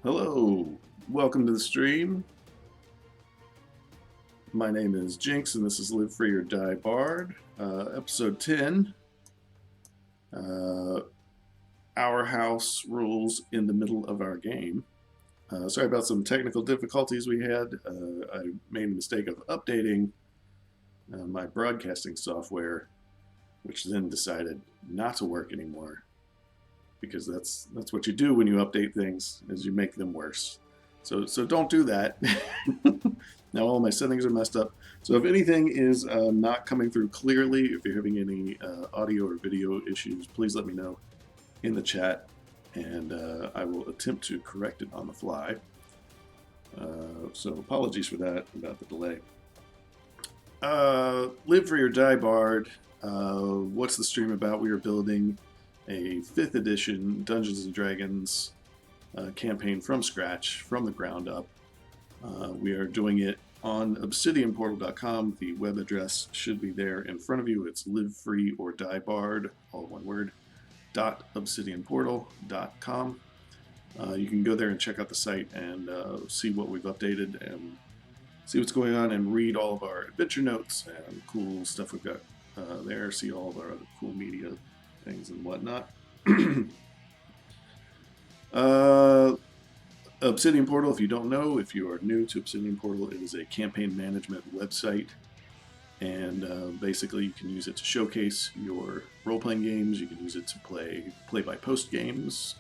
Hello, welcome to the stream. My name is Jinx, and this is Live Free or Die Bard, episode 10. Our house rules in the middle of our game. Sorry about some technical difficulties we had. I made a mistake of updating my broadcasting software, which then decided not to work anymore. Because that's what you do when you update things, is you make them worse. So don't do that. Now all my settings are messed up. So if anything is not coming through clearly, if you're having any audio or video issues, please let me know in the chat, and I will attempt to correct it on the fly. So apologies for that, about the delay. Live Free or Die Bard. What's the stream about? We are building a 5th edition Dungeons & Dragons campaign from scratch, from the ground up. We are doing it on obsidianportal.com. The web address should be there in front of you. It's Live Free or Die Bard, all one word, .obsidianportal.com. You can go there and check out the site and see what we've updated and see what's going on and read all of our adventure notes and cool stuff we've got there. See all of our other cool media things and whatnot. Obsidian Portal, if you don't know, if you are new to Obsidian Portal, it is a campaign management website, and basically you can use it to showcase your role-playing games. You can use it to play play-by-post games.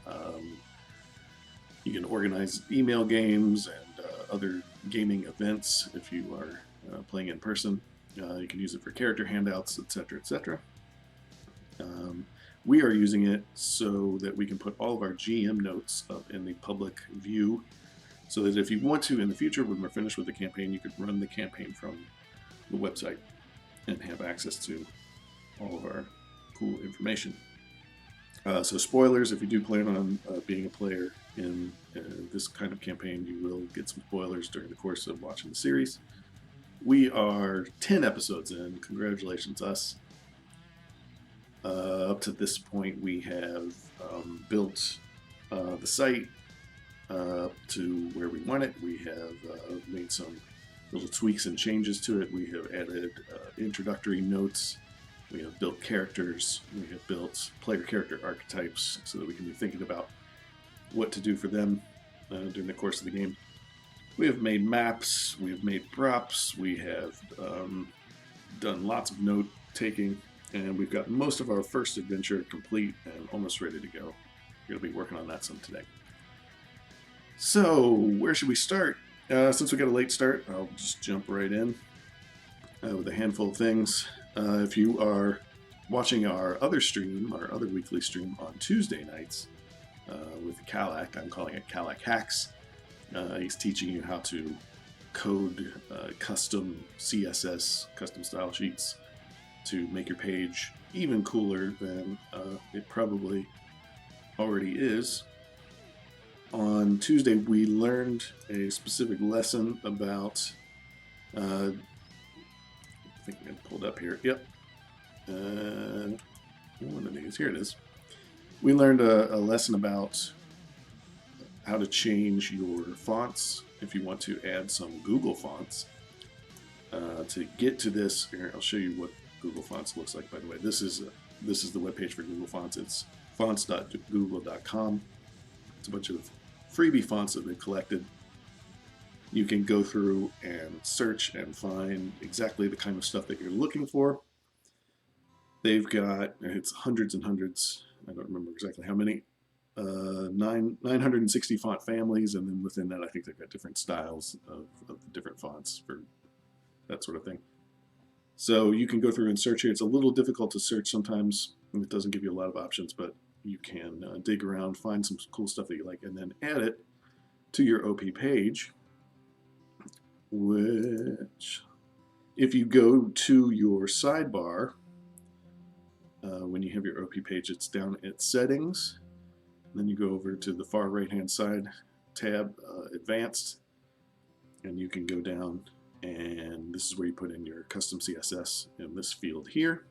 You can organize email games and other gaming events if you are playing in person. You can use it for character handouts, etc., etc. We are using it so that we can put all of our GM notes up in the public view, so that if you want to in the future, when we're finished with the campaign, you could run the campaign from the website and have access to all of our cool information. So spoilers, if you do plan on being a player in this kind of campaign, you will get some spoilers during the course of watching the series. We are 10 episodes in. Congratulations, us. Up to this point, we have built the site to where we want it. We have made some little tweaks and changes to it. We have added introductory notes. We have built characters. We have built player character archetypes so that we can be thinking about what to do for them during the course of the game. We have made maps. We have made props. We have done lots of note taking. And we've got most of our first adventure complete and almost ready to go. We're going to be working on that some today. So, where should we start? Since we got a late start, I'll just jump right in with a handful of things. If you are watching our other stream, our other weekly stream on Tuesday nights with Kalak, I'm calling it Kalak Hacks. He's teaching you how to code custom CSS, custom style sheets, to make your page even cooler than it probably already is. On Tuesday, we learned a specific lesson about, I think I pulled up here, yep, one of these, here it is. We learned a lesson about how to change your fonts if you want to add some Google fonts. To get to this, here, I'll show you what Google Fonts looks like, by the way. This is the webpage for Google Fonts. It's fonts.google.com. It's a bunch of freebie fonts that they've collected. You can go through and search and find exactly the kind of stuff that you're looking for. They've got, it's hundreds and hundreds, I don't remember exactly how many, 960 font families, and then within that I think they've got different styles of the different fonts for that sort of thing. So you can go through and search here. It's a little difficult to search sometimes. It doesn't give you a lot of options, but you can dig around, find some cool stuff that you like, and then add it to your OP page, which, if you go to your sidebar, when you have your OP page, it's down at Settings. Then you go over to the far right-hand side tab, Advanced, and you can go down, and this is where you put in your custom CSS in this field here.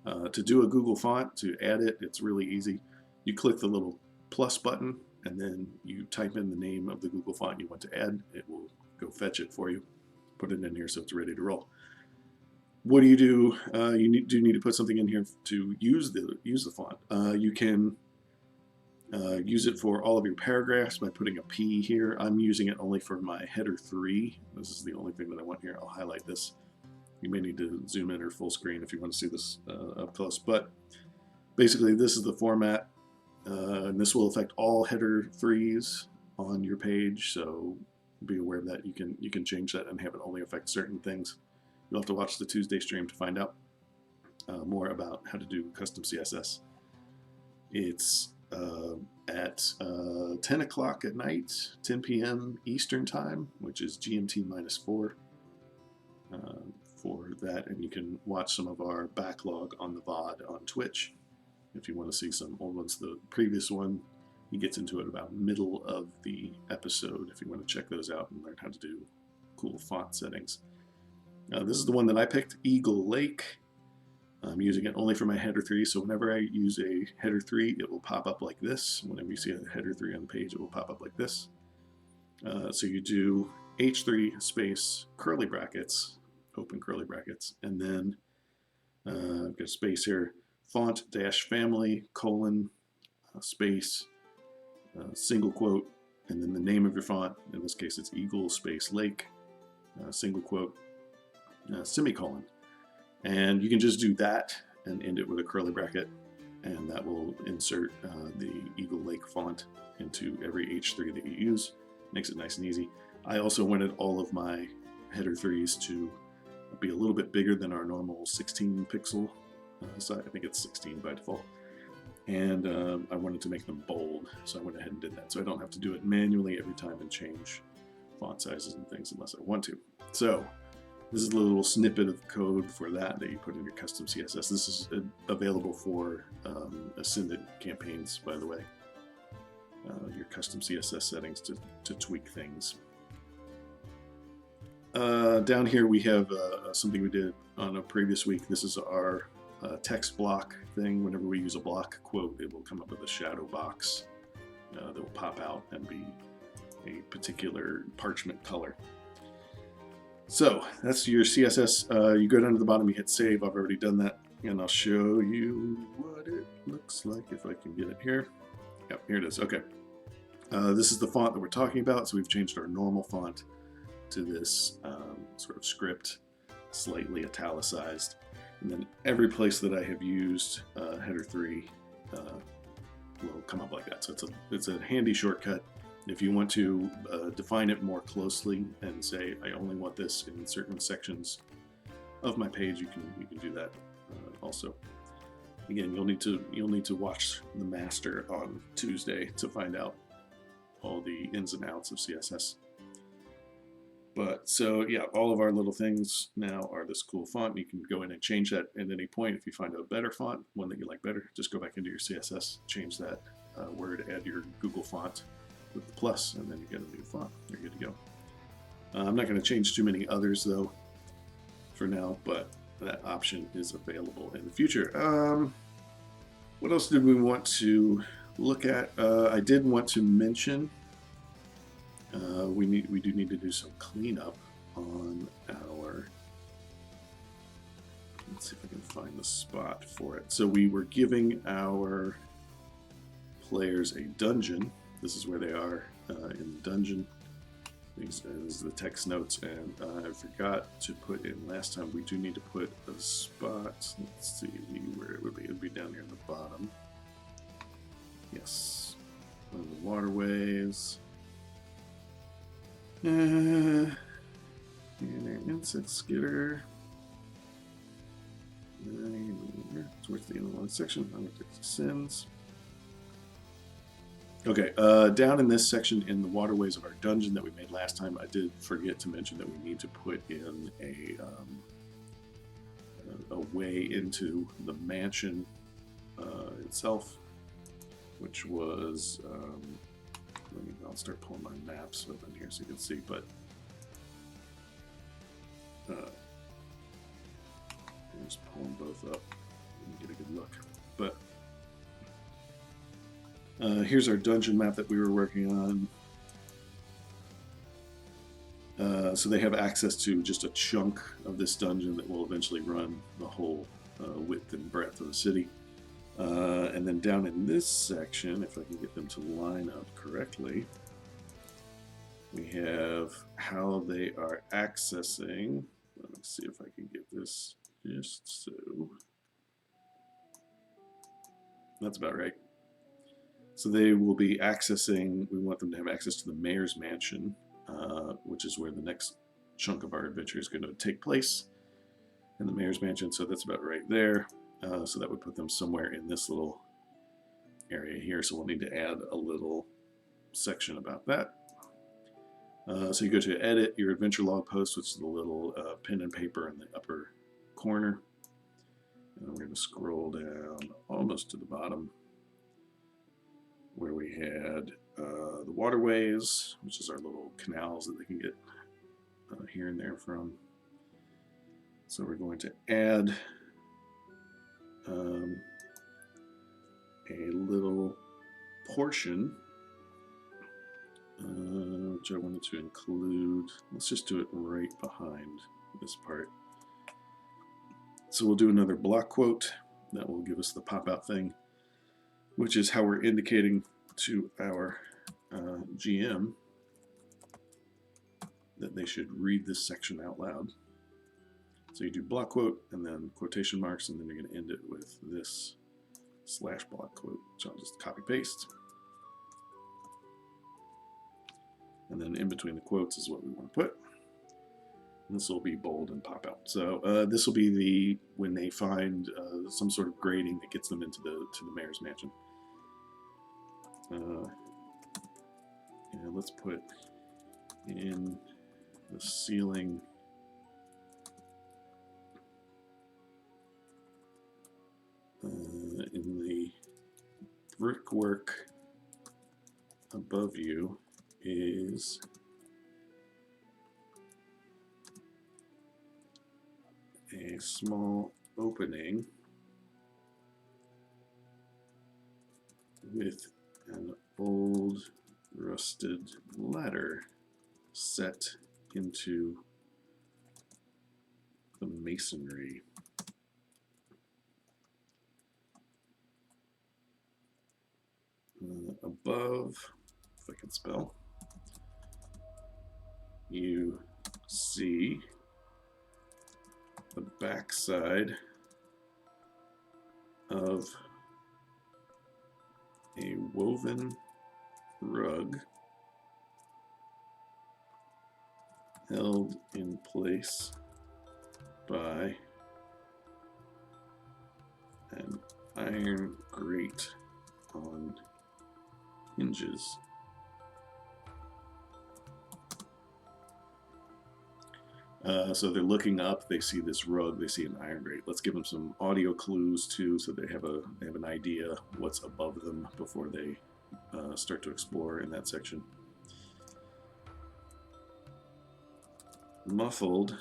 To do a Google font, to add it, it's really easy. You click the little plus button and then you type in the name of the Google font you want to add. It will go fetch it for you, put it in here so it's ready to roll. What do? You do need to put something in here to use the font. You can use it for all of your paragraphs by putting a P here. I'm using it only for my header 3. This is the only thing that I want here. I'll highlight this. You may need to zoom in or full screen if you want to see this up close. But basically, this is the format, and this will affect all header 3s on your page. So be aware of that. You can change that and have it only affect certain things. You'll have to watch the Tuesday stream to find out more about how to do custom CSS. It's at 10 o'clock at night, 10 p.m. Eastern time, which is GMT -4 for that. And you can watch some of our backlog on the VOD on Twitch if you want to see some old ones. The previous one, he gets into it about middle of the episode if you want to check those out and learn how to do cool font settings. This is the one that I picked, Eagle Lake. I'm using it only for my header 3, so whenever I use a header 3, it will pop up like this. Whenever you see a header 3 on the page, it will pop up like this. So you do H3 space curly brackets, open curly brackets, and then I've got a space here, font dash family colon space single quote, and then the name of your font. In this case, it's Eagle space Lake single quote semicolon. And you can just do that and end it with a curly bracket, and that will insert the Eagle Lake font into every H3 that you use. Makes it nice and easy. I also wanted all of my header 3s to be a little bit bigger than our normal 16 pixel size. I think it's 16 by default. And I wanted to make them bold, so I went ahead and did that. So I don't have to do it manually every time and change font sizes and things unless I want to. So this is a little snippet of code for that you put in your custom CSS. This is available for Ascendant campaigns, by the way. Your custom CSS settings to tweak things. Down here we have something we did on a previous week. This is our text block thing. Whenever we use a block quote, it will come up with a shadow box that will pop out and be a particular parchment color. So that's your CSS. You go down to the bottom, you hit save. I've already done that, and I'll show you what it looks like if I can get it here. Yep, here it is. Okay. This is the font that we're talking about. So we've changed our normal font to this sort of script, slightly italicized. And then every place that I have used header 3 will come up like that. So it's a handy shortcut. If you want to define it more closely and say I only want this in certain sections of my page, you can do that also. Again, you'll need to watch the master on Tuesday to find out all the ins and outs of CSS. But so yeah, all of our little things now are this cool font. You can go in and change that at any point. If you find a better font, one that you like better, just go back into your CSS, change that word, add your Google font with the plus, and then you get a new font. You're good to go. I'm not going to change too many others though for now, but that option is available in the future. What else did we want to look at? I did want to mention we do need to do some cleanup on our. Let's see if I can find the spot for it. So we were giving our players a dungeon. This is where they are in the dungeon. These are the text notes, and I forgot to put in last time. We do need to put a spot. Let's see where it would be. It would be down here at the bottom. Yes, one of the waterways. And an insect skitter. Towards the end of the section, I'm going to take the sins. Okay, down in this section in the waterways of our dungeon that we made last time, I did forget to mention that we need to put in a way into the mansion itself, which was, I'll start pulling my maps up in here so you can see, but I'm just pulling both up and get a good look. But Here's our dungeon map that we were working on. So they have access to just a chunk of this dungeon that will eventually run the whole width and breadth of the city. And then down in this section, if I can get them to line up correctly, we have how they are accessing. Let me see if I can get this just so. That's about right. So they will be accessing, we want them to have access to the mayor's mansion, which is where the next chunk of our adventure is going to take place, in the mayor's mansion. So that's about right there. So that would put them somewhere in this little area here. So we'll need to add a little section about that. So you go to edit your adventure log post, which is the little pen and paper in the upper corner. And then we're going to scroll down almost to the bottom where we had the waterways, which is our little canals that they can get here and there from. So we're going to add a little portion, which I wanted to include. Let's just do it right behind this part. So we'll do another block quote that will give us the pop-out thing, which is how we're indicating to our GM that they should read this section out loud. So you do block quote and then quotation marks, and then you're going to end it with this slash block quote, which I'll just copy paste. And then in between the quotes is what we want to put. And this will be bold and pop out. So this will be the when they find some sort of grading that gets them into the mayor's mansion. And let's put in the ceiling in the brickwork above you is a small opening with an old rusted ladder set into the masonry. Above, if I can spell, you see the backside of a woven rug held in place by an iron grate on hinges. So they're looking up, they see this rug, they see an iron grate. Let's give them some audio clues too, so they have an idea what's above them before they start to explore in that section. Muffled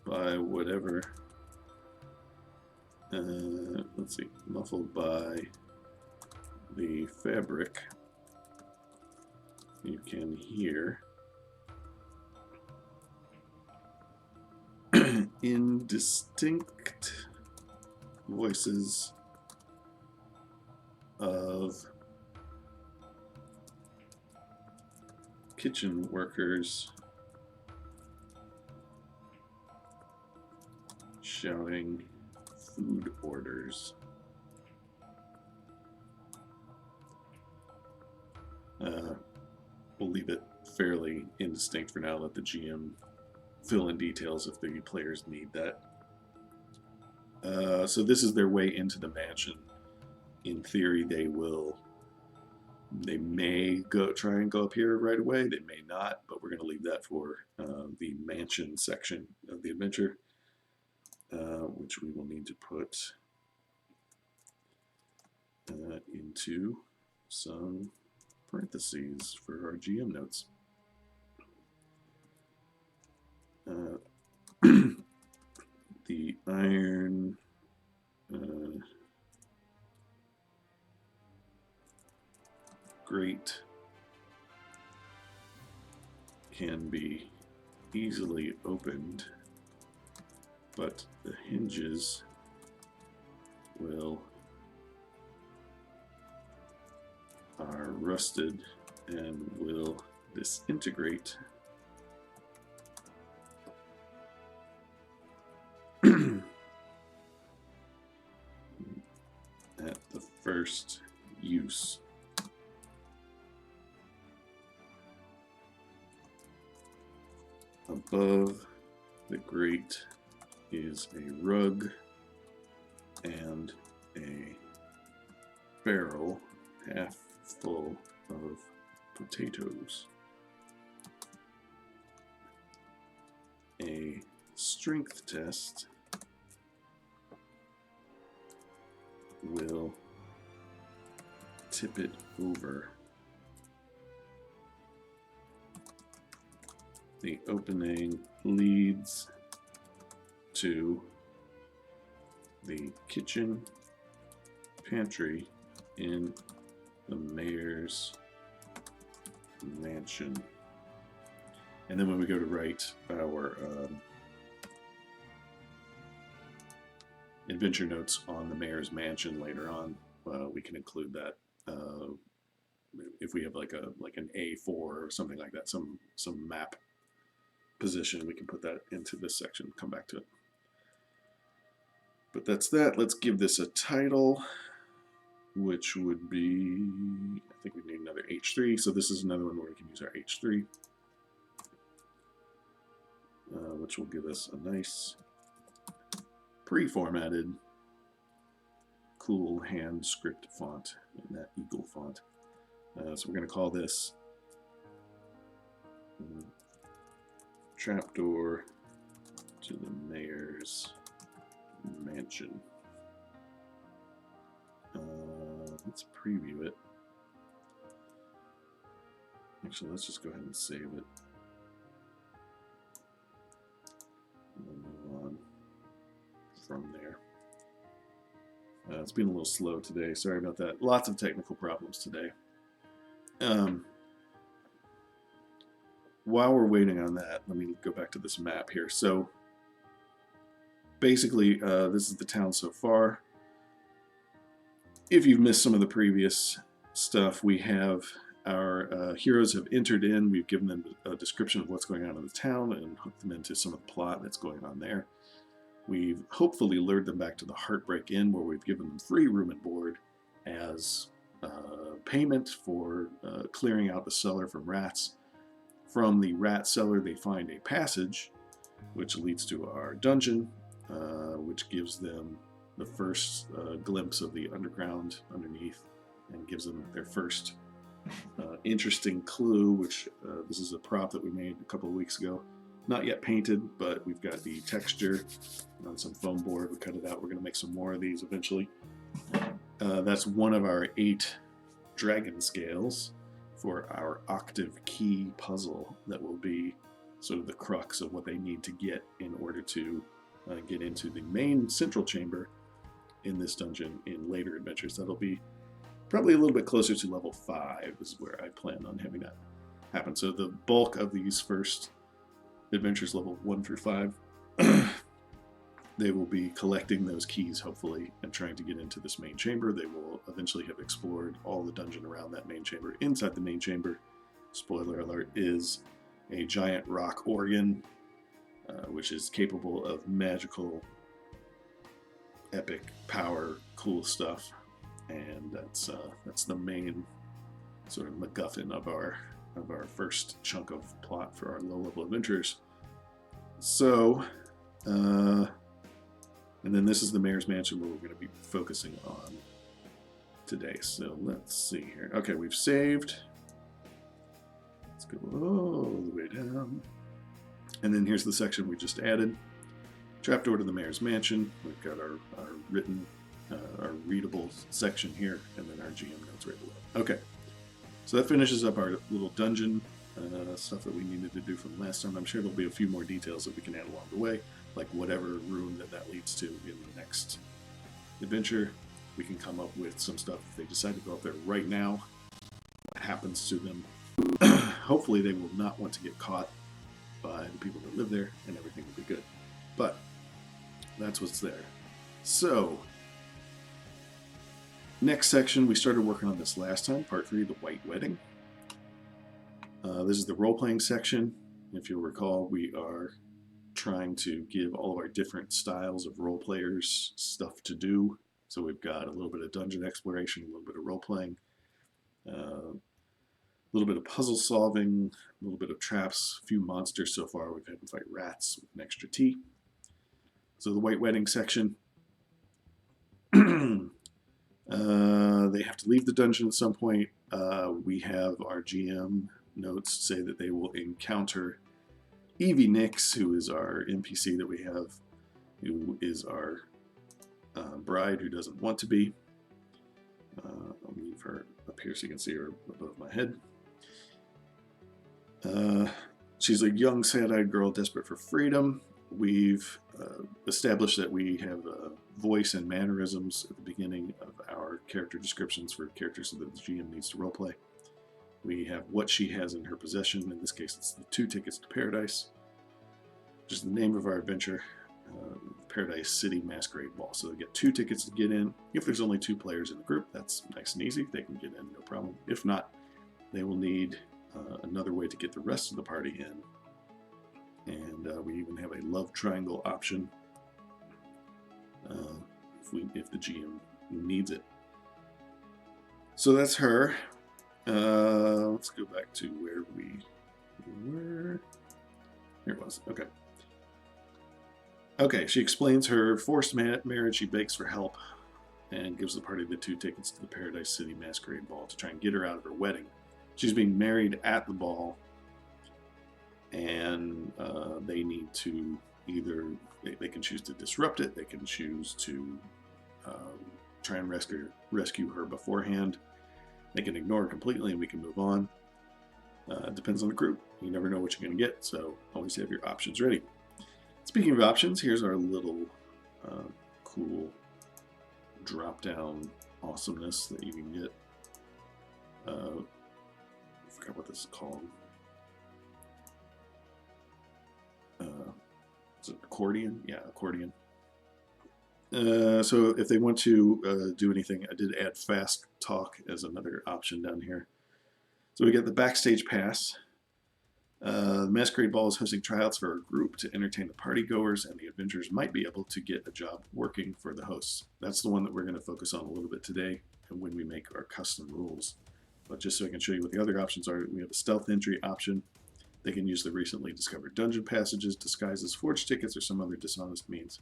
by whatever, let's see, muffled by the fabric, you can hear indistinct voices of kitchen workers shouting food orders. We'll leave it fairly indistinct for now, let the GM fill in details if the players need that. So this is their way into the mansion. In theory, they may try and go up here right away. They may not, but we're going to leave that for the mansion section of the adventure, which we will need to put into some parentheses for our GM notes. The iron grate can be easily opened, but the hinges are rusted and will disintegrate at the first use. Above the grate is a rug and a barrel half full of potatoes. A strength test will tip it over. The opening leads to the kitchen pantry in the mayor's mansion. And then when we go to write our adventure notes on the mayor's mansion later on, we can include that. If we have like an A4 or something like that, some map position, we can put that into this section, come back to it. But that's that. Let's give this a title, which would be, I think we need another H3. So this is another one where we can use our H3, which will give us a nice pre-formatted, cool hand script font in that eagle font. So we're going to call this Trapdoor to the Mayor's Mansion. Let's preview it. Actually, let's just go ahead and save it. And we'll move on from there. It's been a little slow today. Sorry about that. Lots of technical problems today. While we're waiting on that, let me go back to this map here. So basically, this is the town so far. If you've missed some of the previous stuff, we have our heroes have entered in. We've given them a description of what's going on in the town and hooked them into some of the plot that's going on there. We've hopefully lured them back to the Heartbreak Inn, where we've given them free room and board as payment for clearing out the cellar from rats. From the rat cellar, they find a passage, which leads to our dungeon, which gives them the first glimpse of the underground underneath, and gives them their first interesting clue, which this is a prop that we made a couple of weeks ago. Not yet painted, but we've got the texture on some foam board. We cut it out. We're going to make some more of these eventually. That's one of our 8 dragon scales for our octave key puzzle that will be sort of the crux of what they need to get in order to get into the main central chamber in this dungeon in later adventures. That'll be probably a little bit closer to level 5 is where I plan on having that happen. So the bulk of these first adventures, level 1 through 5, they will be collecting those keys, hopefully, and trying to get into this main chamber. They will eventually have explored all the dungeon around that main chamber. Inside the main chamber, spoiler alert, is a giant rock organ, which is capable of magical, epic power, cool stuff. And that's the main sort of MacGuffin of our first chunk of plot for our low-level adventures. So, and then this is the Mayor's Mansion, where we're going to be focusing on today. So let's see here. Okay, we've saved. Let's go all the way down. And then here's the section we just added. Trapdoor to the Mayor's Mansion. We've got our written, our readable section here, and then our GM notes right below. Okay, so that finishes up our little dungeon stuff that we needed to do from last time. I'm sure there'll be a few more details that we can add along the way, like whatever room that leads to in the next adventure. We can come up with some stuff if they decide to go up there right now. What happens to them. Hopefully they will not want to get caught by the people that live there, and everything will be good. But that's what's there. So, next section, we started working on this last time, part 3, the White Wedding. This is the role-playing section. If you'll recall, we are trying to give all of our different styles of role players stuff to do. So we've got a little bit of dungeon exploration, a little bit of role-playing, a little bit of puzzle solving, a little bit of traps, a few monsters so far. We've had to fight rats with an extra tea. So the White Wedding section. They have to leave the dungeon at some point. We have our GM notes say that they will encounter Evie Nix, who is our NPC that we have, who is our bride who doesn't want to be. I'll move her up here so you can see her above my head. She's a young, sad-eyed girl desperate for freedom. We've established that we have voice and mannerisms at the beginning of our character descriptions for characters that the GM needs to roleplay. We have what she has in her possession. In this case, it's the 2 tickets to Paradise, which is the name of our adventure, Paradise City Masquerade Ball. So they get 2 tickets to get in. If there's only 2 players in the group, that's nice and easy. They can get in, no problem. If not, they will need another way to get the rest of the party in. And we even have a love triangle option if the GM needs it. So that's her. Let's go back to where we were. Here it was. Okay. Okay, she explains her forced marriage. She begs for help and gives the party the 2 tickets to the Paradise City Masquerade Ball to try and get her out of her wedding. She's being married at the ball, and they need to either, they can choose to disrupt it, they can choose to try and rescue her beforehand. They can ignore her completely and we can move on. It depends on the group. You never know what you're going to get, so always have your options ready. Speaking of options, here's our little cool drop-down awesomeness that you can get. I forgot what this is called. Is it accordion? Yeah, accordion. So if they want to do anything, I did add fast talk as another option down here. So we get the backstage pass. The Masquerade Ball is hosting tryouts for a group to entertain the partygoers, and the Avengers might be able to get a job working for the hosts. That's the one that we're going to focus on a little bit today, and when we make our custom rules. But just so I can show you what the other options are, we have a stealth entry option. They can use the recently discovered dungeon passages disguised as forged tickets or some other dishonest means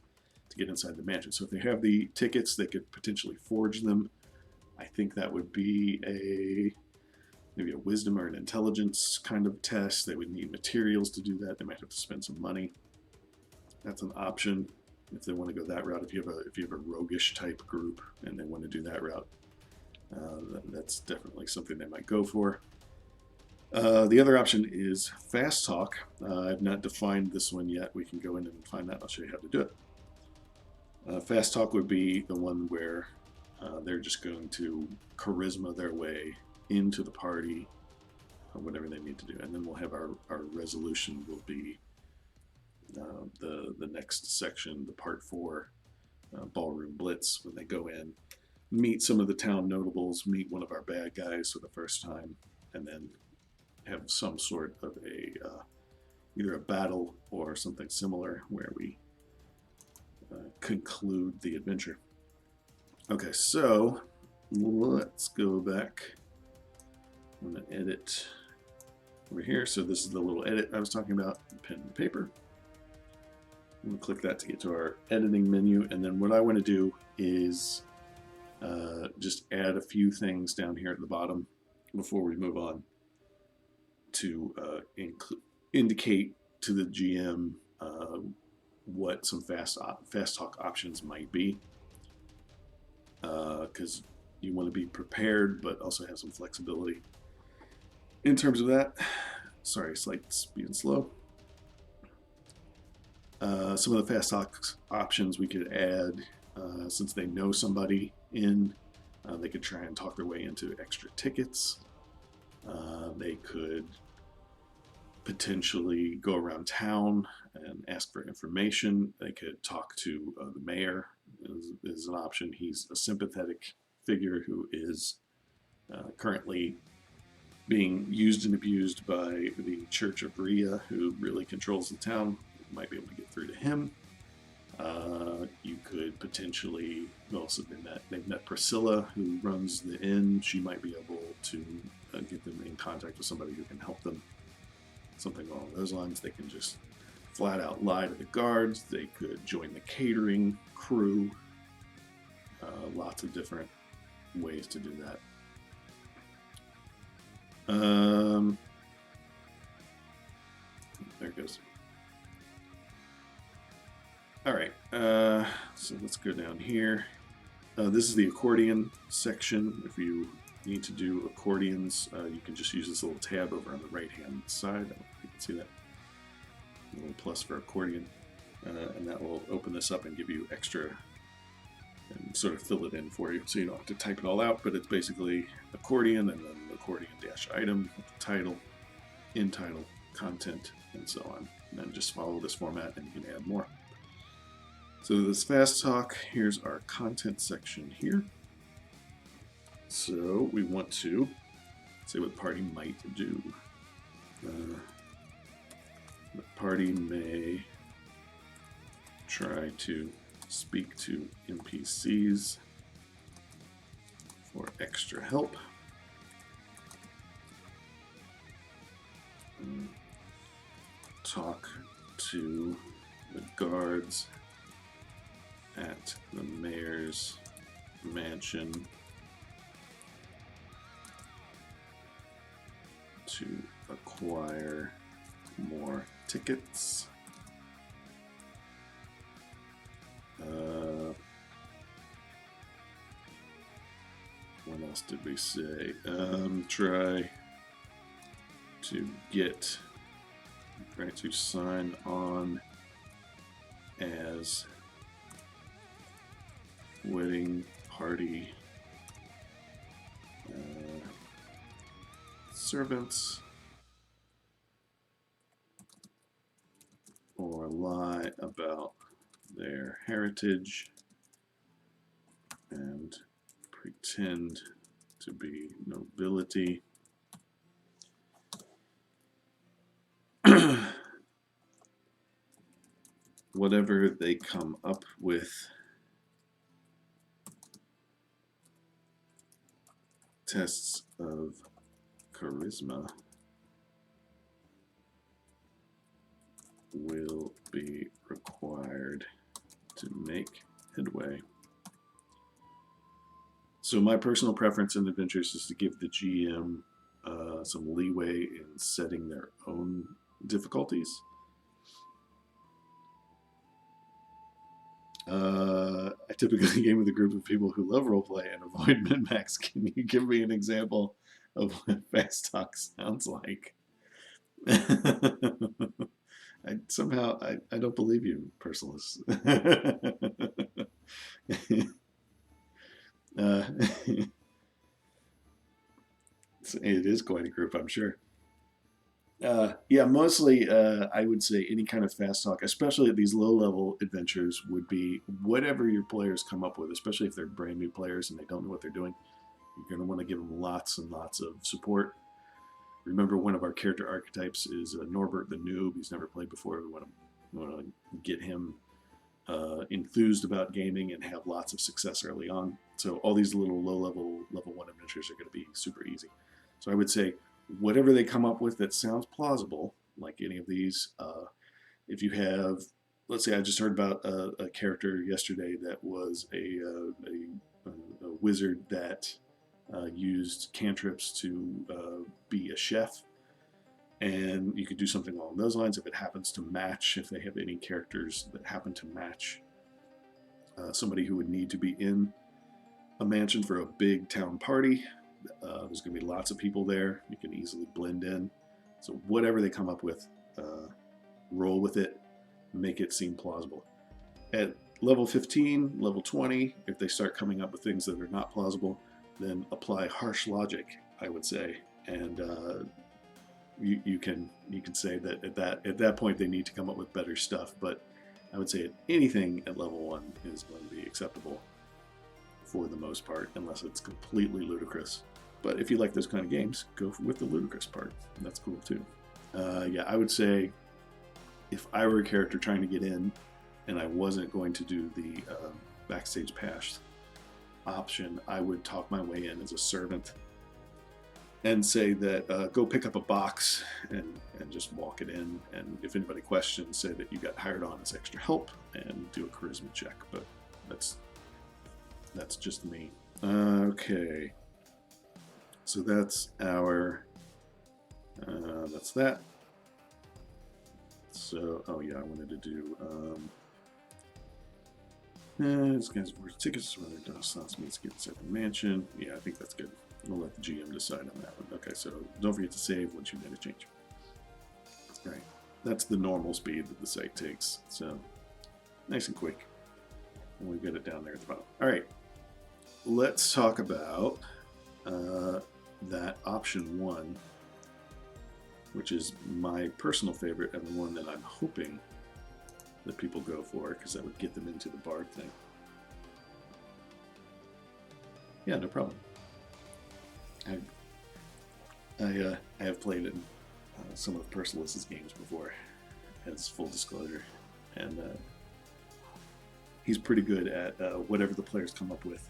to get inside the mansion. So if they have the tickets, they could potentially forge them. I think that would be maybe a wisdom or an intelligence kind of test. They would need materials to do that. They might have to spend some money. That's an option if they want to go that route. If you have a roguish type group and they want to do that route, that's definitely something they might go for. The other option is fast talk. I've not defined this one yet. We can go in and find that. I'll show you how to do it. Fast talk would be the one where they're just going to charisma their way into the party, whatever they need to do. And then we'll have our resolution will be the next section, the part 4, Ballroom Blitz, when they go in, meet some of the town notables, meet one of our bad guys for the first time, and then have some sort of either a battle or something similar where we conclude the adventure. Okay, so let's go back. I'm going to edit over here. So this is the little edit I was talking about, pen and paper. I'm going to click that to get to our editing menu. And then what I want to do is just add a few things down here at the bottom before we move on to indicate to the GM what some fast talk options might be. Because you want to be prepared, but also have some flexibility. In terms of that, sorry, slight being slow. Some of the fast talk options we could add, since they know somebody in, they could try and talk their way into extra tickets. They could potentially go around town and ask for information. They could talk to the mayor is an option. He's a sympathetic figure who is currently being used and abused by the Church of Rhea, who really controls the town. You might be able to get through to him. You could potentially also they've met Priscilla, who runs the inn. She might be able to get them in contact with somebody who can help them. Something along those lines. They can just flat out lie to the guards. They could join the catering crew. Lots of different ways to do that. There it goes. All right, so let's go down here. This is the accordion section. If you need to do accordions, you can just use this little tab over on the right-hand side. I don't know if you can see that. A little plus for accordion. And that will open this up and give you extra and sort of fill it in for you, so you don't have to type it all out, but it's basically accordion and then accordion-item with the title, in title, content, and so on. And then just follow this format and you can add more. So this fast talk, here's our content section here. So we want to say what the party might do. The party may try to speak to NPCs for extra help. Talk to the guards at the mayor's mansion to acquire more tickets. What else did we say? Try to sign on as wedding party servants, or lie about their heritage and pretend to be nobility. Whatever they come up with, tests of charisma will be required to make headway. So my personal preference in adventures is to give the GM some leeway in setting their own difficulties. I typically game with a group of people who love roleplay and avoid min-max. Can you give me an example of what fast talk sounds like? I don't believe you, Persilis. It is quite a group, I'm sure. Yeah, mostly I would say any kind of fast talk, especially at these low-level adventures, would be whatever your players come up with, especially if they're brand new players and they don't know what they're doing. You're going to want to give them lots and lots of support. Remember, one of our character archetypes is Norbert the Noob. He's never played before. We want to get him enthused about gaming and have lots of success early on. So all these little low-level, level 1 adventures are going to be super easy. So I would say whatever they come up with that sounds plausible, like any of these. If you have, let's say I just heard about a character yesterday that was a wizard that used cantrips to be a chef, and you could do something along those lines if it happens to match, if they have any characters that happen to match somebody who would need to be in a mansion for a big town party. There's going to be lots of people there. You can easily blend in. So whatever they come up with, roll with it, make it seem plausible. At level 15, level 20, if they start coming up with things that are not plausible, then apply harsh logic, I would say. and you can say that at that point they need to come up with better stuff. But I would say anything at level 1 is going to be acceptable for the most part, unless it's completely ludicrous. But if you like those kind of games, go with the ludicrous part. That's cool too. Yeah, I would say if I were a character trying to get in and I wasn't going to do the backstage pass option, I would talk my way in as a servant and say that go pick up a box and just walk it in. And if anybody questions, say that you got hired on as extra help and do a charisma check. But that's just me. Okay. So that's our, that's that. So, oh yeah, I wanted to do, this guy's worth tickets, whether it does slots meets get second mansion. Yeah, I think that's good. We'll let the GM decide on that one. Okay, so don't forget to save once you made a change. All right, that's the normal speed that the site takes. So nice and quick. And we get it down there at the bottom. All right, let's talk about that option 1, which is my personal favorite and the one that I'm hoping that people go for, because that would get them into the bard thing. Yeah, no problem. I have played in some of Percival's games before, as full disclosure, and he's pretty good at whatever the players come up with.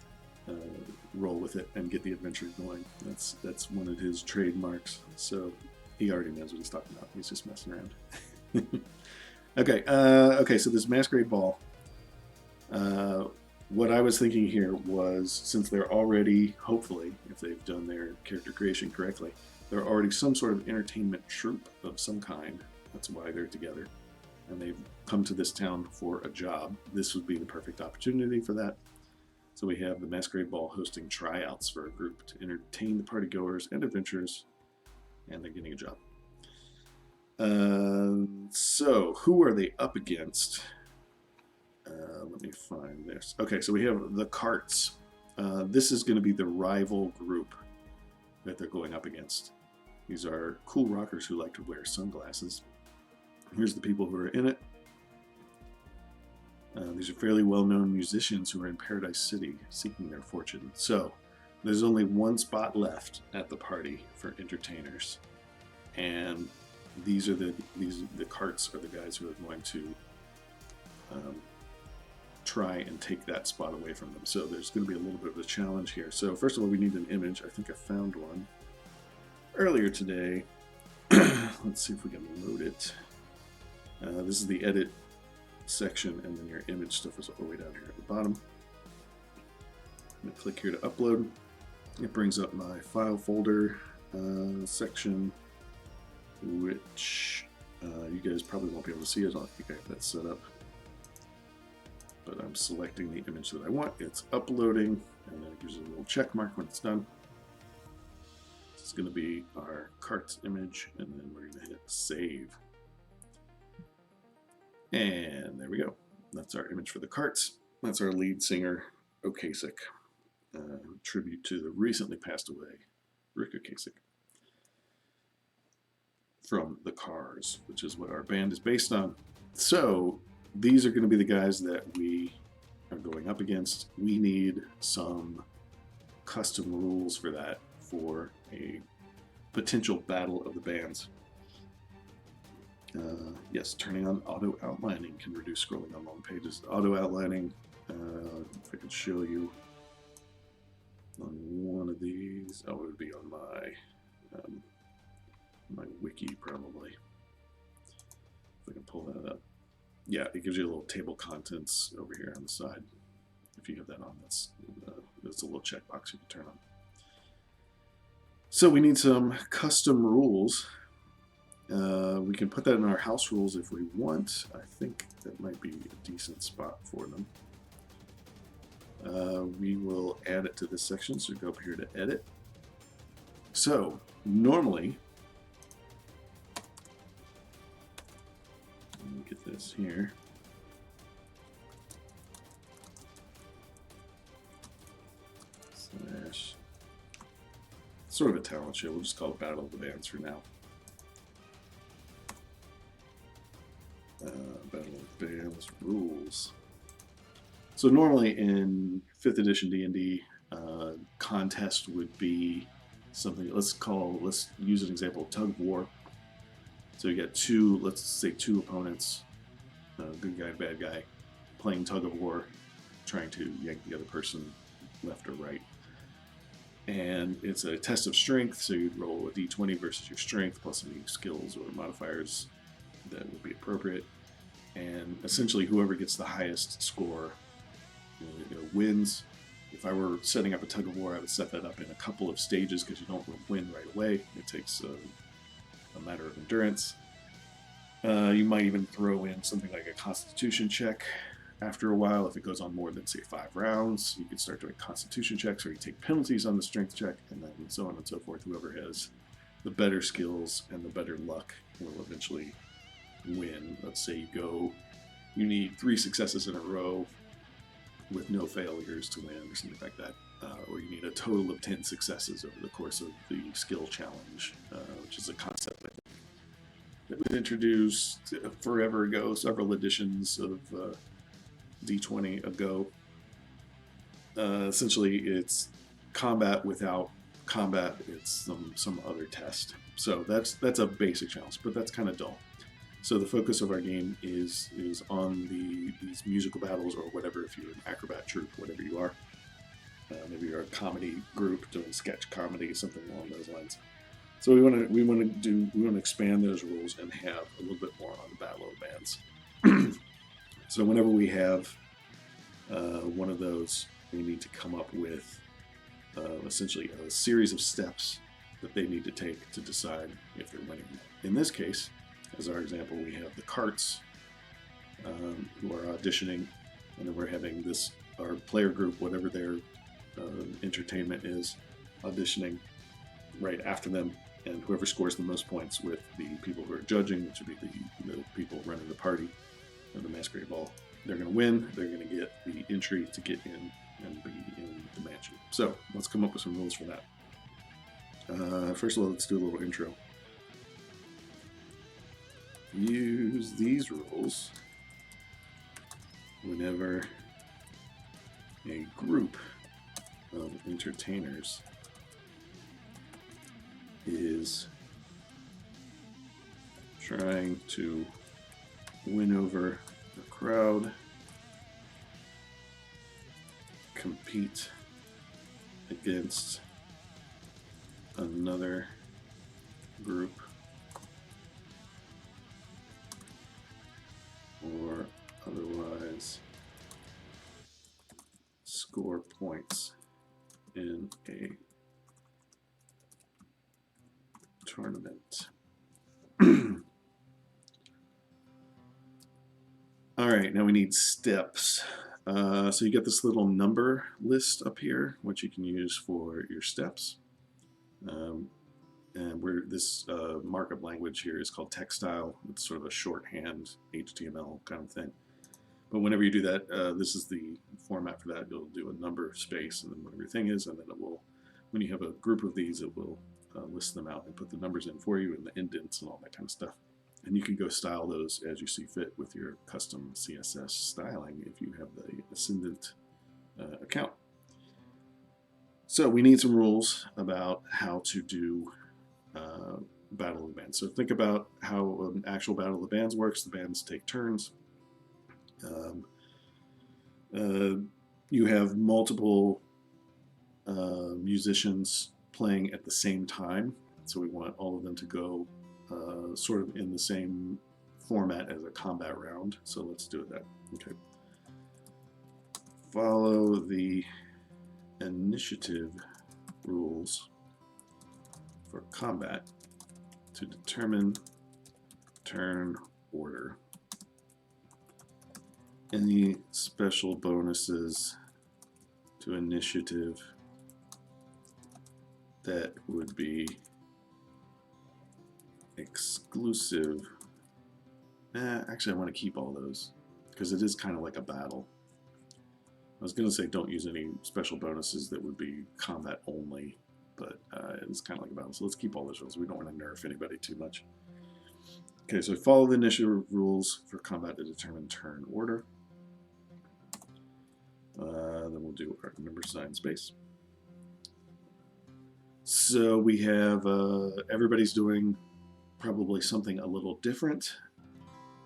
Roll with it and get the adventure going. That's one of his trademarks. So he already knows what he's talking about. He's just messing around. Okay. Okay. So this masquerade ball. What I was thinking here was, since they're already, hopefully, if they've done their character creation correctly, they're already some sort of entertainment troupe of some kind. That's why they're together, and they've come to this town for a job. This would be the perfect opportunity for that. So we have the Masquerade Ball hosting tryouts for a group to entertain the partygoers and adventurers, and they're getting a job. So who are they up against? Let me find this. Okay, so we have the Carts. This is going to be the rival group that they're going up against. These are cool rockers who like to wear sunglasses. Here's the people who are in it. These are fairly well-known musicians who are in Paradise City seeking their fortune. So there's only one spot left at the party for entertainers, and these are the Carts are the guys who are going to try and take that spot away from them. So there's going to be a little bit of a challenge here. So first of all, we need an image. I think I found one earlier today. Let's see if we can load it. This is the edit section, and then your image stuff is all the way down here at the bottom. I'm going to click here to upload. It brings up my file folder section, which you guys probably won't be able to see as I have that set up. But I'm selecting the image that I want. It's uploading, and then it gives you a little check mark when it's done. This is going to be our Carts image, and then we're going to hit save. And there we go. That's our image for the Carts. That's our lead singer, Okasik. Tribute to the recently passed away Rick Okasik from The Cars, which is what our band is based on. So these are going to be the guys that we are going up against. We need some custom rules for that, for a potential battle of the bands. Yes, turning on auto outlining can reduce scrolling on long pages. Auto outlining, if I could show you on one of these, oh, it would be on my wiki probably. If I can pull that up. Yeah, it gives you a little table contents over here on the side. If you have that on, that's a little checkbox you can turn on. So we need some custom rules. We can put that in our house rules if we want. I think that might be a decent spot for them. We will add it to this section, so go up here to edit. So normally, let me get this here. sort of a talent show. We'll just call it Battle of the Bands for now. Battle of the Bands rules. So normally in 5th edition D&D, contest would be something. Let's use an example: tug of war. So you got two, let's say two opponents, good guy, bad guy, playing tug of war, trying to yank the other person left or right. And it's a test of strength, so you'd roll a d20 versus your strength, plus any skills or modifiers that would be appropriate. And essentially, whoever gets the highest score wins. If I were setting up a tug of war, I would set that up in a couple of stages because you don't win right away. It takes a matter of endurance. You might even throw in something like a constitution check. After a while, if it goes on more than, say, 5 rounds, you can start doing constitution checks, or you take penalties on the strength check, and then so on and so forth. Whoever has the better skills and the better luck will eventually win. Let's say you need 3 successes in a row with no failures to win, or something like that. Or you need a total of 10 successes over the course of the skill challenge, which is a concept that was introduced forever ago, several editions of D20 ago. Essentially, it's combat without combat. It's some other test. So that's a basic challenge, but that's kind of dull. So the focus of our game is on these musical battles, or whatever. If you're an acrobat troupe, whatever you are, maybe you're a comedy group doing sketch comedy, something along those lines. So we want to expand those rules and have a little bit more on the Battle of the Bands. So whenever we have one of those, we need to come up with essentially a series of steps that they need to take to decide if they're winning. In this case, as our example, we have the carts who are auditioning, and then we're having our player group, whatever their entertainment is, auditioning right after them, and whoever scores the most points with the people who are judging, which would be the people running the party of the masquerade ball, they're going to win. They're going to get the entry to get in and be in the mansion. So let's come up with some rules for that. First of all, let's do a little intro. Use these rules whenever a group of entertainers is trying to win over the crowd, compete against another group, or otherwise score points in a tournament. All right, now we need steps. So you get this little number list up here, which you can use for your steps. And this markup language here is called textile. It's sort of a shorthand HTML kind of thing. But whenever you do that, this is the format for that. You'll do a number space and then whatever your thing is, and then it will, when you have a group of these, it will list them out and put the numbers in for you and the indents and all that kind of stuff. And you can go style those as you see fit with your custom CSS styling if you have the Ascendant account. So we need some rules about how to do Battle of the Bands. So think about how an actual Battle of the Bands works. The bands take turns. You have multiple musicians playing at the same time. So we want all of them to go sort of in the same format as a combat round. So let's do it that. Okay. Follow the initiative rules for combat to determine turn order. Any special bonuses to initiative that would be exclusive. Actually, I want to keep all those because it is kind of like a battle. I was going to say don't use any special bonuses that would be combat only, but it's kind of like a battle. So let's keep all those rules. We don't want to nerf anybody too much. Okay, so follow the initiative rules for combat to determine turn order. Then we'll do our number sign space. So we have everybody's doing probably something a little different.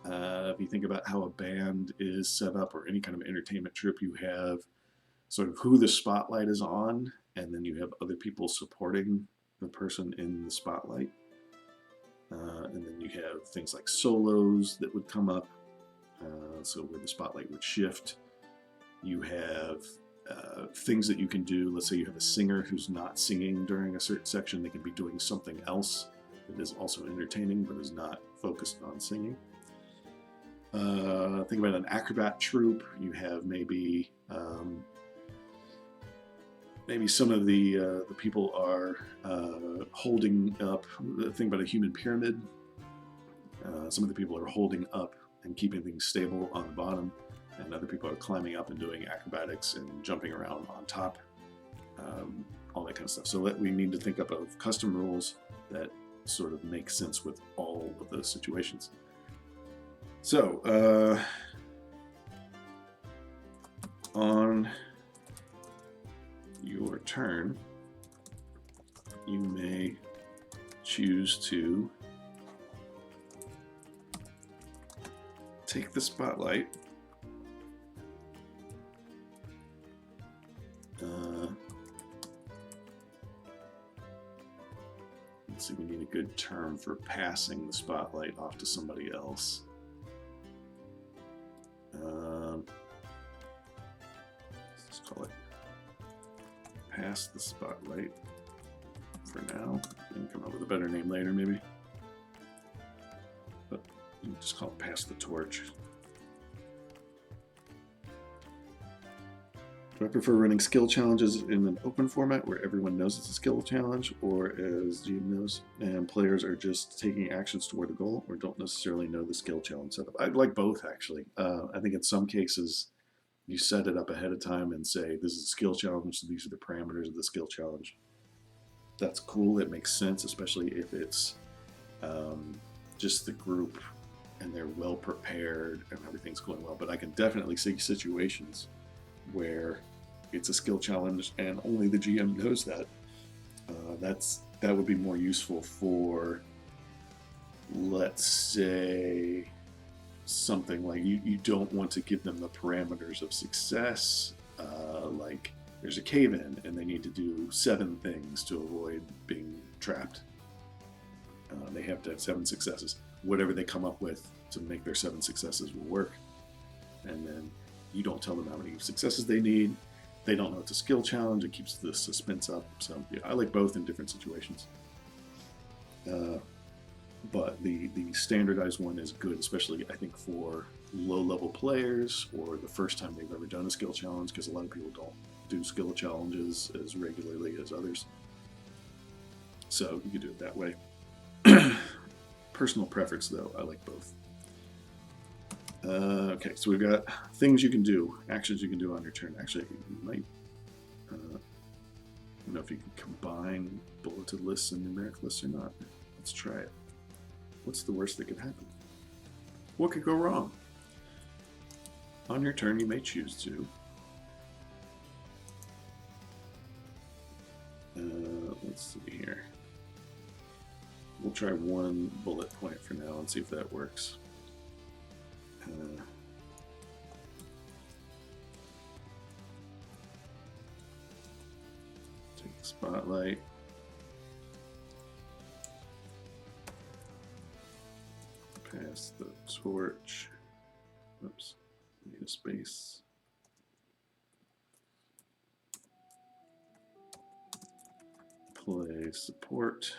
If you think about how a band is set up or any kind of entertainment troupe, you have sort of who the spotlight is on, and then you have other people supporting the person in the spotlight. And then you have things like solos that would come up, so where the spotlight would shift. You have things that you can do. Let's say you have a singer who's not singing during a certain section. They can be doing something else that is also entertaining but is not focused on singing. Think about an acrobat troupe. You have maybe some of the people are holding up. Think about a human pyramid. Some of the people are holding up and keeping things stable on the bottom, and other people are climbing up and doing acrobatics and jumping around on top, all that kind of stuff. So we need to think up of custom rules that sort of make sense with all of those situations. So on your turn, you may choose to take the spotlight, let's see, we need a good term for passing the spotlight off to somebody else. Let's call it pass the spotlight for now, and come up with a better name later maybe. But you can just call it pass the torch. Do I prefer running skill challenges in an open format where everyone knows it's a skill challenge, or as GM knows, and players are just taking actions toward a goal, or don't necessarily know the skill challenge setup? I'd like both, actually. I think in some cases, you set it up ahead of time and say, this is a skill challenge, so these are the parameters of the skill challenge. That's cool. It makes sense, especially if it's just the group and they're well prepared and everything's going well. But I can definitely see situations where it's a skill challenge and only the GM knows that. That would be more useful for, let's say, something like you don't want to give them the parameters of success, like there's a cave-in and they need to do 7 things to avoid being trapped. They have to have 7 successes. Whatever they come up with to make their 7 successes will work. And then you don't tell them how many successes they need. They don't know it's a skill challenge. It keeps the suspense up. So yeah, I like both in different situations. But the standardized one is good, especially I think for low-level players or the first time they've ever done a skill challenge, because a lot of people don't do skill challenges as regularly as others. So you could do it that way. Personal preference, though, I like both. Okay, so we've got things you can do, actions you can do on your turn. Actually, you might, I don't know if you can combine bulleted lists and numeric lists or not. Let's try it. What's the worst that could happen? What could go wrong? On your turn, you may choose to let's see here. We'll try 1 bullet point for now and see if that works. Take the spotlight. Pass the torch. Oops, need a space. Play support.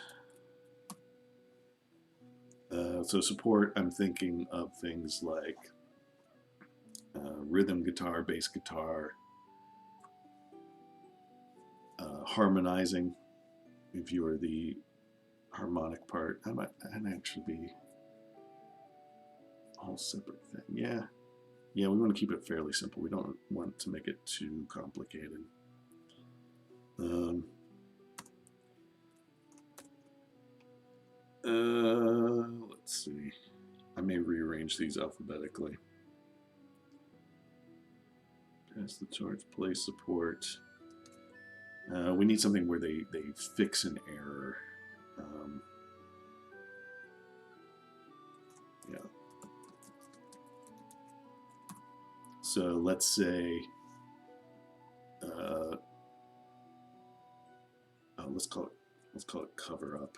So support, I'm thinking of things like rhythm guitar, bass guitar, harmonizing. If you are the harmonic part, that might actually be a whole separate thing. Yeah, we want to keep it fairly simple. We don't want to make it too complicated. Let's see. I may rearrange these alphabetically. Pass the torch, play support. We need something where they fix an error. Yeah. So let's say, let's call it cover up.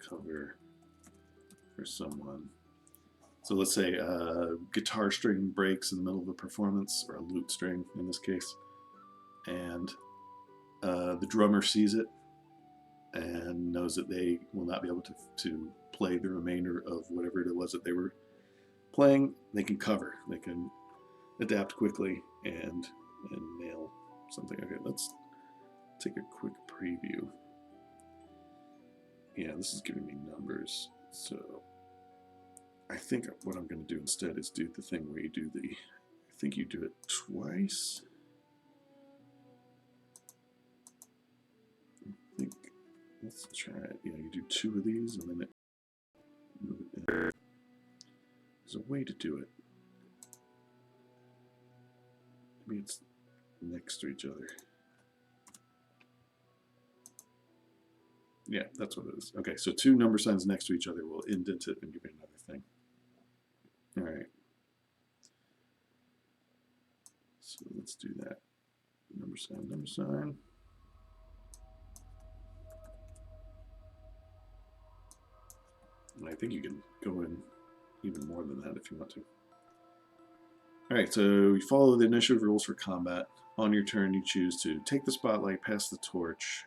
Cover for someone. So let's say a guitar string breaks in the middle of a performance, or a lute string in this case, and the drummer sees it and knows that they will not be able to play the remainder of whatever it was that they were playing. They can cover. They can adapt quickly and nail something. Okay, let's take a quick preview. Yeah, this is giving me numbers. So I think what I'm going to do instead is do the thing where you do the, I think you do it twice. I think, let's try it. Yeah, you do 2 of these and then it, move it in. There's a way to do it. Maybe it's next to each other. Yeah, that's what it is. Okay, so 2 number signs next to each other will indent it and give you another thing. All right. So let's do that. Number sign, number sign. And I think you can go in even more than that if you want to. All right, so you follow the initiative rules for combat. On your turn, you choose to take the spotlight, pass the torch,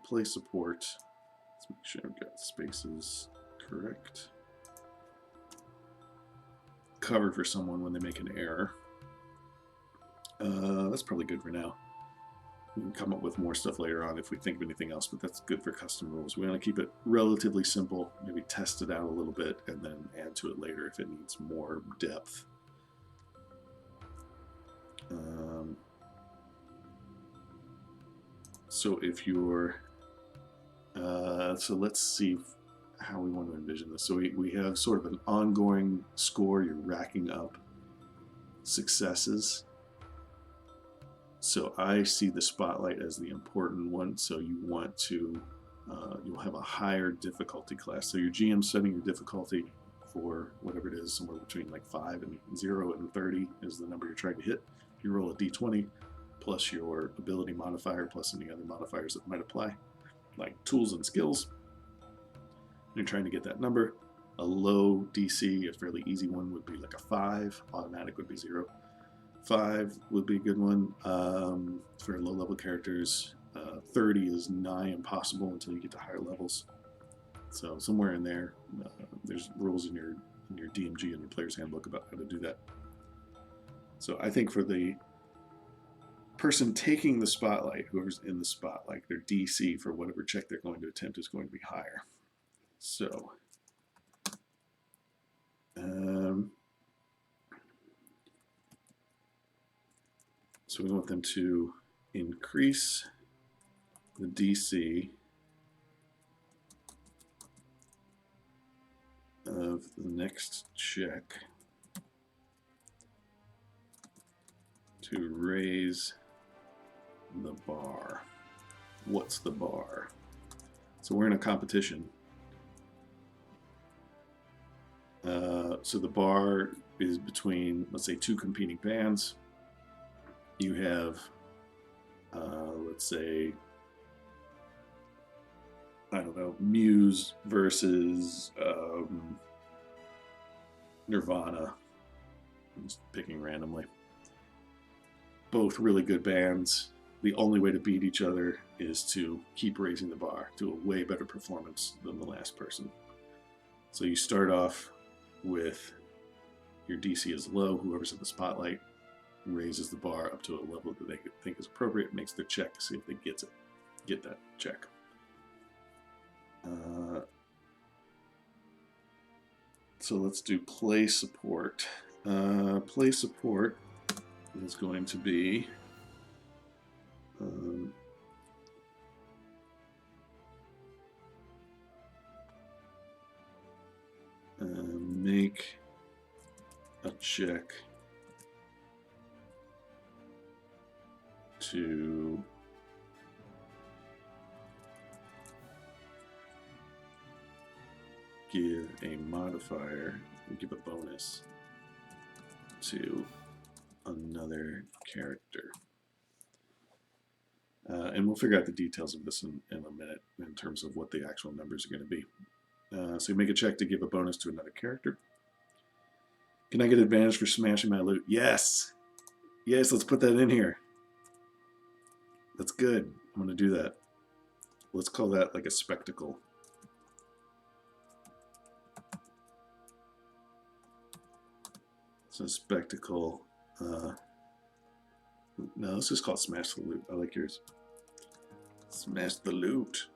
play support. Let's make sure I've got spaces correct. Cover for someone when they make an error. That's probably good for now. We can come up with more stuff later on if we think of anything else, but that's good for custom rules. We want to keep it relatively simple, maybe test it out a little bit, and then add to it later if it needs more depth. So if you're, so let's see how we want to envision this. So we have sort of an ongoing score. You're racking up successes. So I see the spotlight as the important one. So you want to, you'll have a higher difficulty class. So your GM setting your difficulty for whatever it is, somewhere between like 5 and 0 and 30 is the number you're trying to hit. You roll a d20 plus your ability modifier plus any other modifiers that might apply, like tools and skills. You're trying to get that number. A low DC, a fairly easy one, would be like a 5. Automatic would be 0. 5 would be a good one for low-level characters. 30 is nigh impossible until you get to higher levels. So somewhere in there, there's rules in your DMG and your player's handbook about how to do that. So I think for the person taking the spotlight, whoever's in the spotlight, their DC for whatever check they're going to attempt is going to be higher. So so we want them to increase the DC of the next check to raise the bar. What's the bar? So we're in a competition. So the bar is between, let's say, 2 competing bands. You have, let's say, I don't know, Muse versus Nirvana. I'm just picking randomly. Both really good bands. The only way to beat each other is to keep raising the bar, do a way better performance than the last person. So you start off with your DC is low. Whoever's in the spotlight raises the bar up to a level that they think is appropriate, makes their check to see if they get that check. So let's do play support. Play support is going to be Um, make a check to give a modifier and give a bonus to another character. And we'll figure out the details of this in a minute in terms of what the actual numbers are going to be. So you make a check to give a bonus to another character. Can I get advantage for smashing my loot? Yes! Yes, let's put that in here. That's good. I'm going to do that. Let's call that like a spectacle. So spectacle. No, let's just call it smash the loot. I like yours. Smash the loot.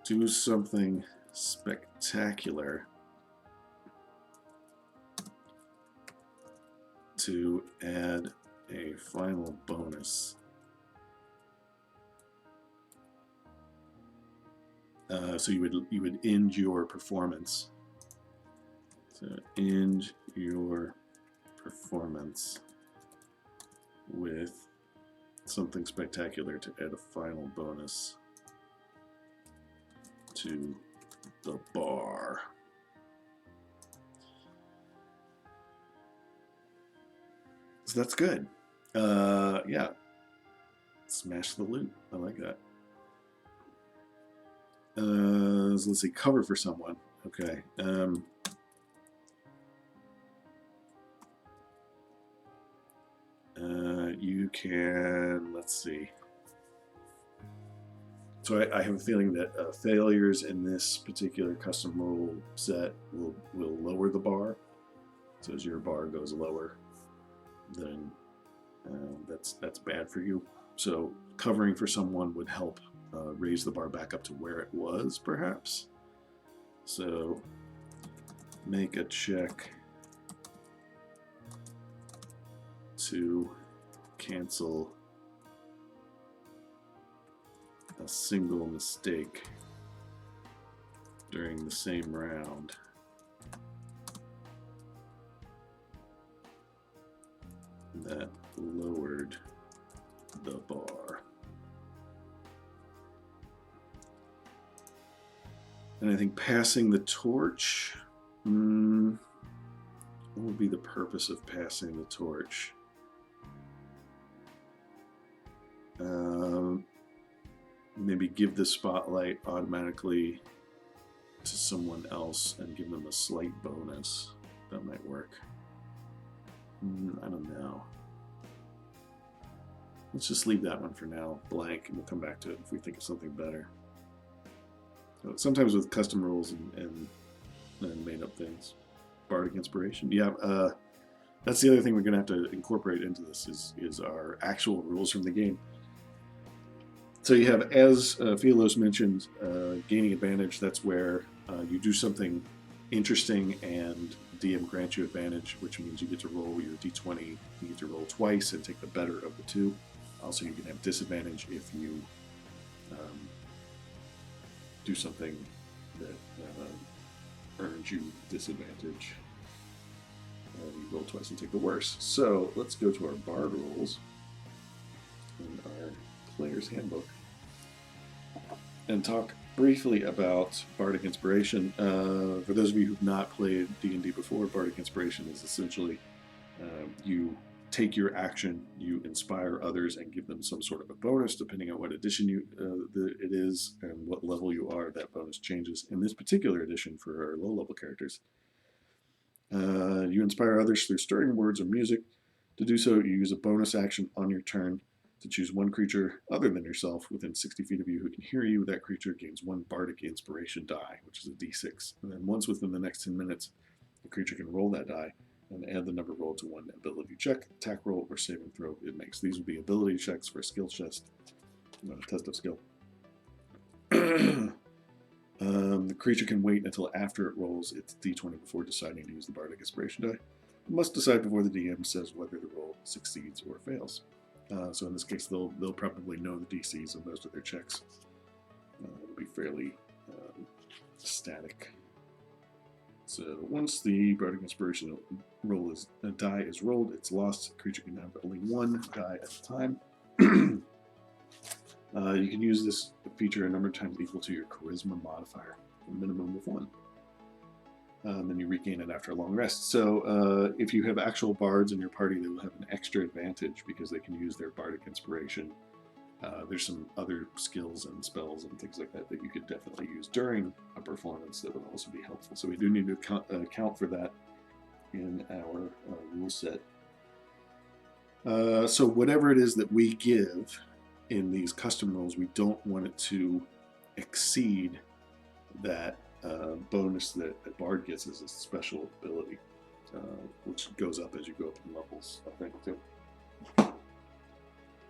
Do something spectacular to add a final bonus. So you would end your performance. So end your performance with something spectacular to add a final bonus to the bar. So that's good. Yeah. Smash the loot. I like that. So let's see. Cover for someone. Okay. You can, let's see. So I have a feeling that failures in this particular custom rule set will lower the bar. So as your bar goes lower, then that's bad for you. So covering for someone would help raise the bar back up to where it was, perhaps. So make a check to cancel a single mistake during the same round. That lowered the bar. And I think passing the torch, what would be the purpose of passing the torch? Maybe give the spotlight automatically to someone else and give them a slight bonus. That might work. I don't know. Let's just leave that one for now blank, and we'll come back to it if we think of something better. So sometimes with custom rules and made up things. Bardic Inspiration. Yeah, that's the other thing we're going to have to incorporate into this is our actual rules from the game. So you have, as Philos mentioned, gaining advantage. That's where you do something interesting and DM grants you advantage, which means you get to roll your d20. You get to roll twice and take the better of the two. Also, you can have disadvantage if you do something that earns you disadvantage. You roll twice and take the worst. So let's go to our bard rules in our player's handbook and talk briefly about Bardic Inspiration. For those of you who've not played D&D before, Bardic Inspiration is essentially you take your action, you inspire others, and give them some sort of a bonus depending on what edition it is and what level you are. That bonus changes. In this particular edition, for our low-level characters, you inspire others through stirring words or music. To do so, you use a bonus action on your turn to choose one creature other than yourself within 60 feet of you who can hear you. That creature gains one Bardic Inspiration die, which is a d6. And then once within the next 10 minutes, the creature can roll that die and add the number rolled to one ability check, attack roll, or saving throw it makes. These would be ability checks for a skill test, test of skill. The creature can wait until after it rolls its d20 before deciding to use the Bardic Inspiration die. must decide before the DM says whether the roll succeeds or fails. So in this case, they'll probably know the DCs of most of their checks. It'll be fairly static. So once the Bardic Inspiration die is rolled, it's lost. The creature can have only one die at a time. You can use this feature a number of times equal to your Charisma modifier, a minimum of 1. Then you regain it after a long rest. So if you have actual bards in your party, they will have an extra advantage because they can use their Bardic Inspiration. There's some other skills and spells and things like that that you could definitely use during a performance that would also be helpful. So we do need to account for that in our rule set. So whatever it is that we give in these custom rules, we don't want it to exceed that bonus that a bard gets as a special ability, which goes up as you go up in levels, I think, too.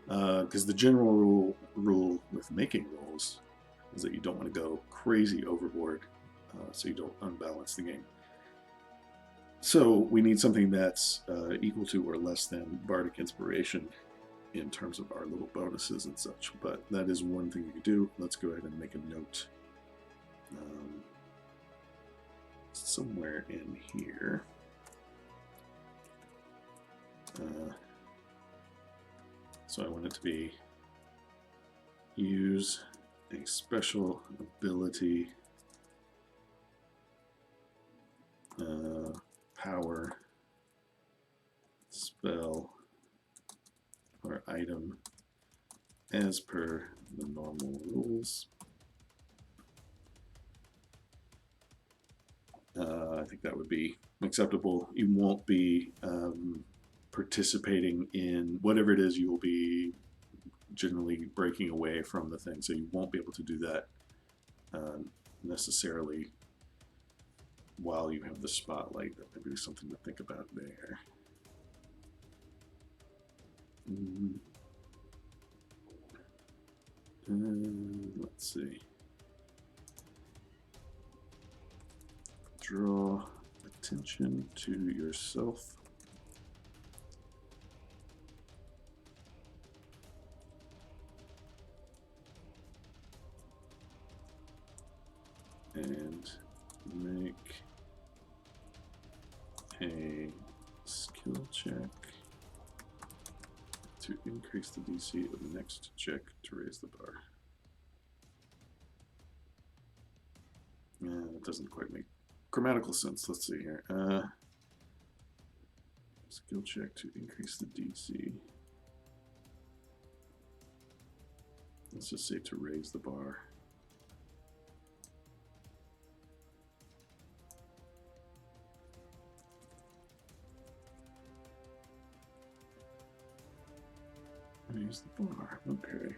Because the general rule with making rolls is that you don't want to go crazy overboard, so you don't unbalance the game. So we need something that's equal to or less than Bardic Inspiration in terms of our little bonuses and such. But that is one thing you could do. Let's go ahead and make a note somewhere in here. So I want it to be use a special ability, power, spell, or item as per the normal rules. I think that would be acceptable. You won't be participating in whatever it is. You will be generally breaking away from the thing, so you won't be able to do that necessarily while you have the spotlight. That may be something to think about there. Let's see. Draw attention to yourself. And make a skill check to increase the DC of the next check to raise the bar. It doesn't quite make grammatical sense. Let's see here. Skill check to increase the DC. Let's just say to raise the bar. Raise the bar. Okay.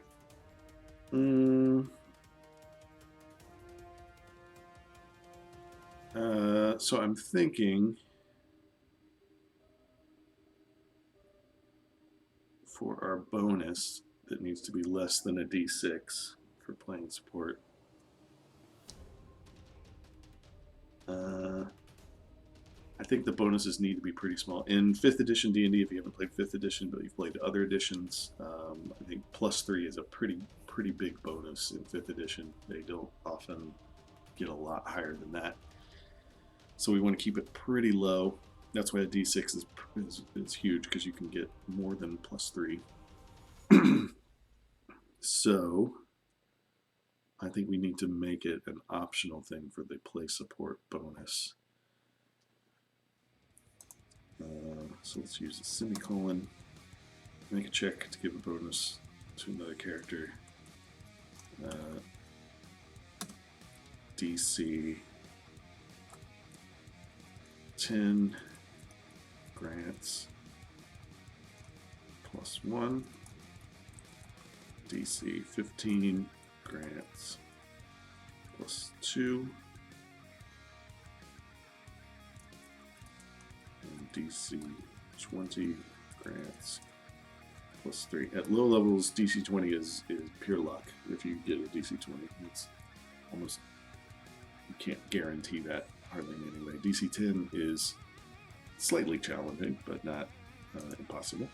So I'm thinking for our bonus that needs to be less than a D6 for playing support. I think the bonuses need to be pretty small. In 5th edition D&D, if you haven't played 5th edition, but you've played other editions, I think +3 is a pretty big bonus in 5th edition. They don't often get a lot higher than that. So we want to keep it pretty low. That's why a D6 is huge, because you can get more than +3. So I think we need to make it an optional thing for the play support bonus. So let's use a semicolon. Make a check to give a bonus to another character. DC 10 grants +1. DC 15 grants +2. DC 20 grants +3. At low levels, DC 20 is pure luck. If you get a DC 20, it's almost, you can't guarantee that hardly in any way. DC 10 is slightly challenging, but not impossible.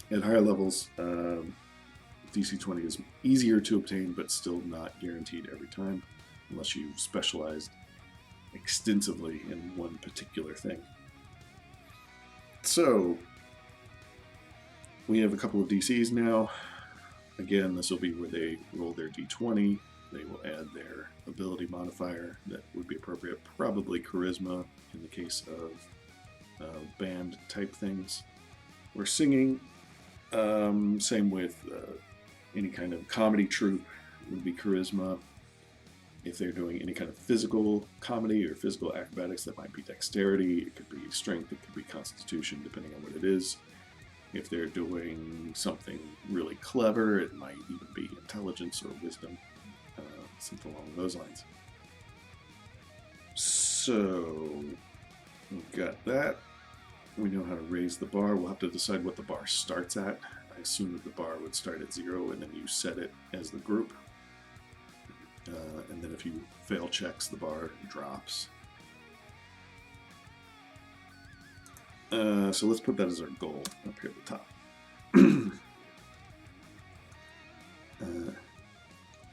At higher levels, DC 20 is easier to obtain, but still not guaranteed every time, unless you've specialized extensively in one particular thing. So, we have a couple of DCs now. Again, this will be where they roll their D20. They will add their ability modifier that would be appropriate, probably charisma in the case of band type things. We're singing, same with any kind of comedy troupe would be charisma. If they're doing any kind of physical comedy or physical acrobatics, that might be dexterity, it could be strength, it could be constitution, depending on what it is. If they're doing something really clever, it might even be intelligence or wisdom, something along those lines. So, we've got that. We know how to raise the bar. We'll have to decide what the bar starts at. I assume that the bar would start at 0 and then you set it as the group. And then if you fail checks, the bar drops. So let's put that as our goal up here at the top.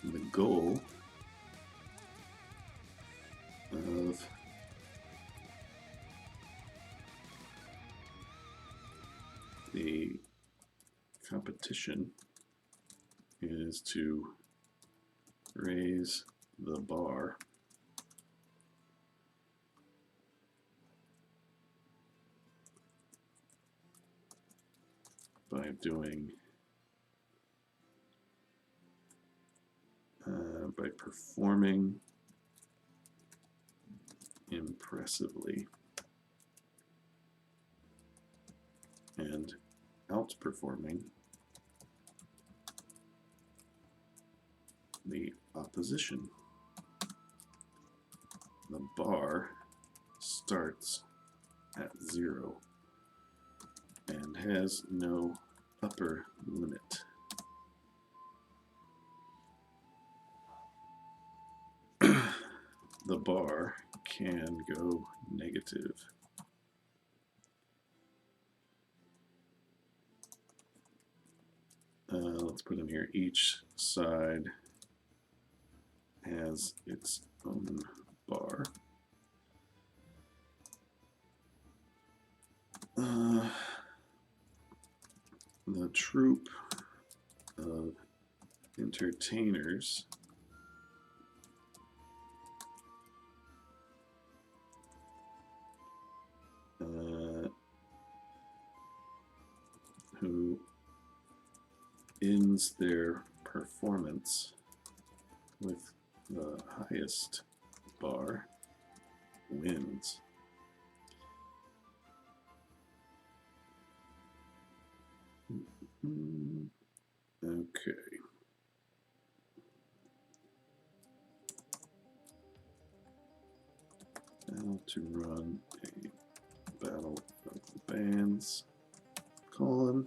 The goal of the competition is to raise the bar by doing by performing impressively and outperforming the opposition. The bar starts at 0 and has no upper limit. The bar can go negative. Let's put in here, each side has its own bar. The troupe of entertainers who ends their performance with the highest bar wins. Okay. Now to run a battle of the bands, colon,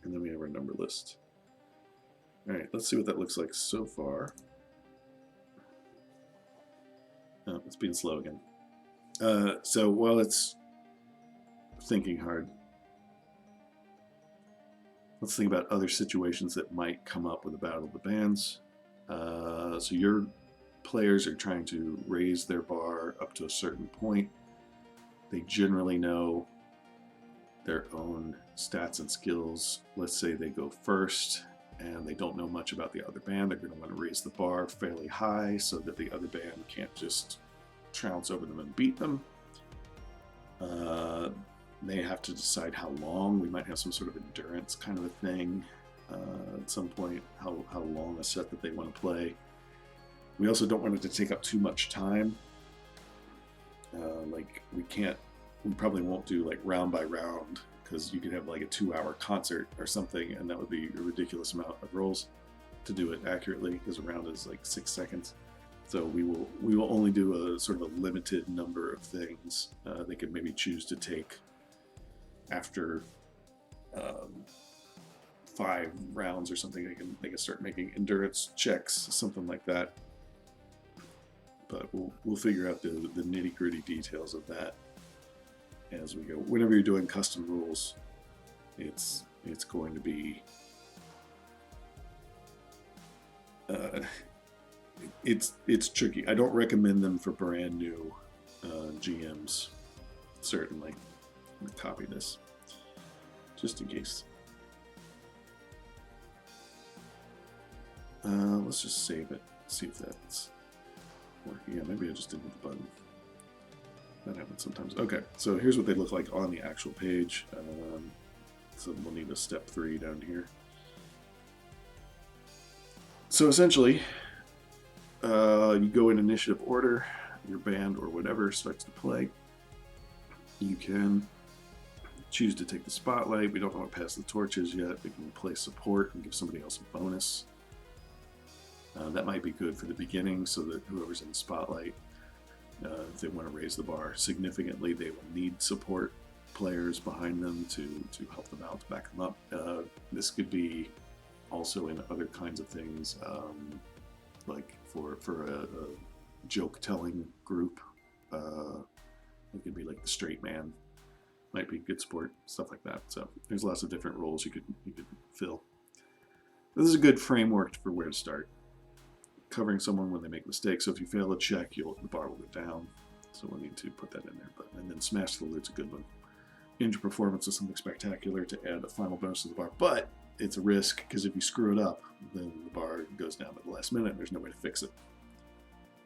and then we have our number list. All right, let's see what that looks like so far. Oh, it's being slow again. So while it's thinking hard, let's think about other situations that might come up with a battle of the bands. So your players are trying to raise their bar up to a certain point. They generally know their own stats and skills. Let's say they go first and they don't know much about the other band. They're going to want to raise the bar fairly high so that the other band can't just trounce over them and beat them. They have to decide how long. We might have some sort of endurance kind of a thing at some point, how long a set that they want to play. We also don't want it to take up too much time. Like we probably won't do like round by round, because you could have like a 2-hour concert or something, and that would be a ridiculous amount of rolls to do it accurately, because a round is like 6 seconds. So we will only do a sort of a limited number of things. They could maybe choose to take after 5 rounds or something. They can start making endurance checks, something like that. But we'll figure out the nitty-gritty details of that. as we go. Whenever you're doing custom rules, it's going to be it's tricky. I don't recommend them for brand new GMs. Certainly, I'm gonna copy this just in case. Let's just save it. See if that's working. Yeah, maybe I just didn't hit the button. That happens sometimes. Okay, so here's what they look like on the actual page. So we'll need a step 3 down here. So essentially, you go in initiative order, your band or whatever starts to play. You can choose to take the spotlight. We don't want to pass the torches yet. We can play support and give somebody else a bonus. That might be good for the beginning so that whoever's in the spotlight, if they want to raise the bar significantly, they will need support players behind them to help them out, to back them up. This could be also in other kinds of things, like for a joke-telling group. It could be like the straight man, might be good sport, stuff like that. So there's lots of different roles you could fill. This is a good framework for where to start. Covering someone when they make mistakes. So if you fail a check, the bar will go down. So we'll need to put that in there. And then smash the loot's a good one. End your performance with something spectacular to add a final bonus to the bar. But it's a risk because if you screw it up, then the bar goes down at the last minute and there's no way to fix it.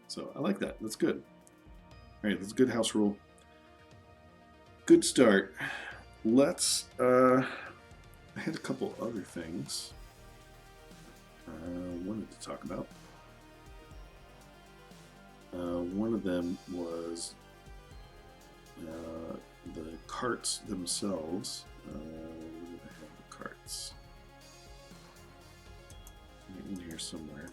So I like that. That's good. All right, that's a good house rule. Good start. Let's. I had a couple other things I wanted to talk about. One of them was the carts themselves. Where did I have the carts? In here somewhere.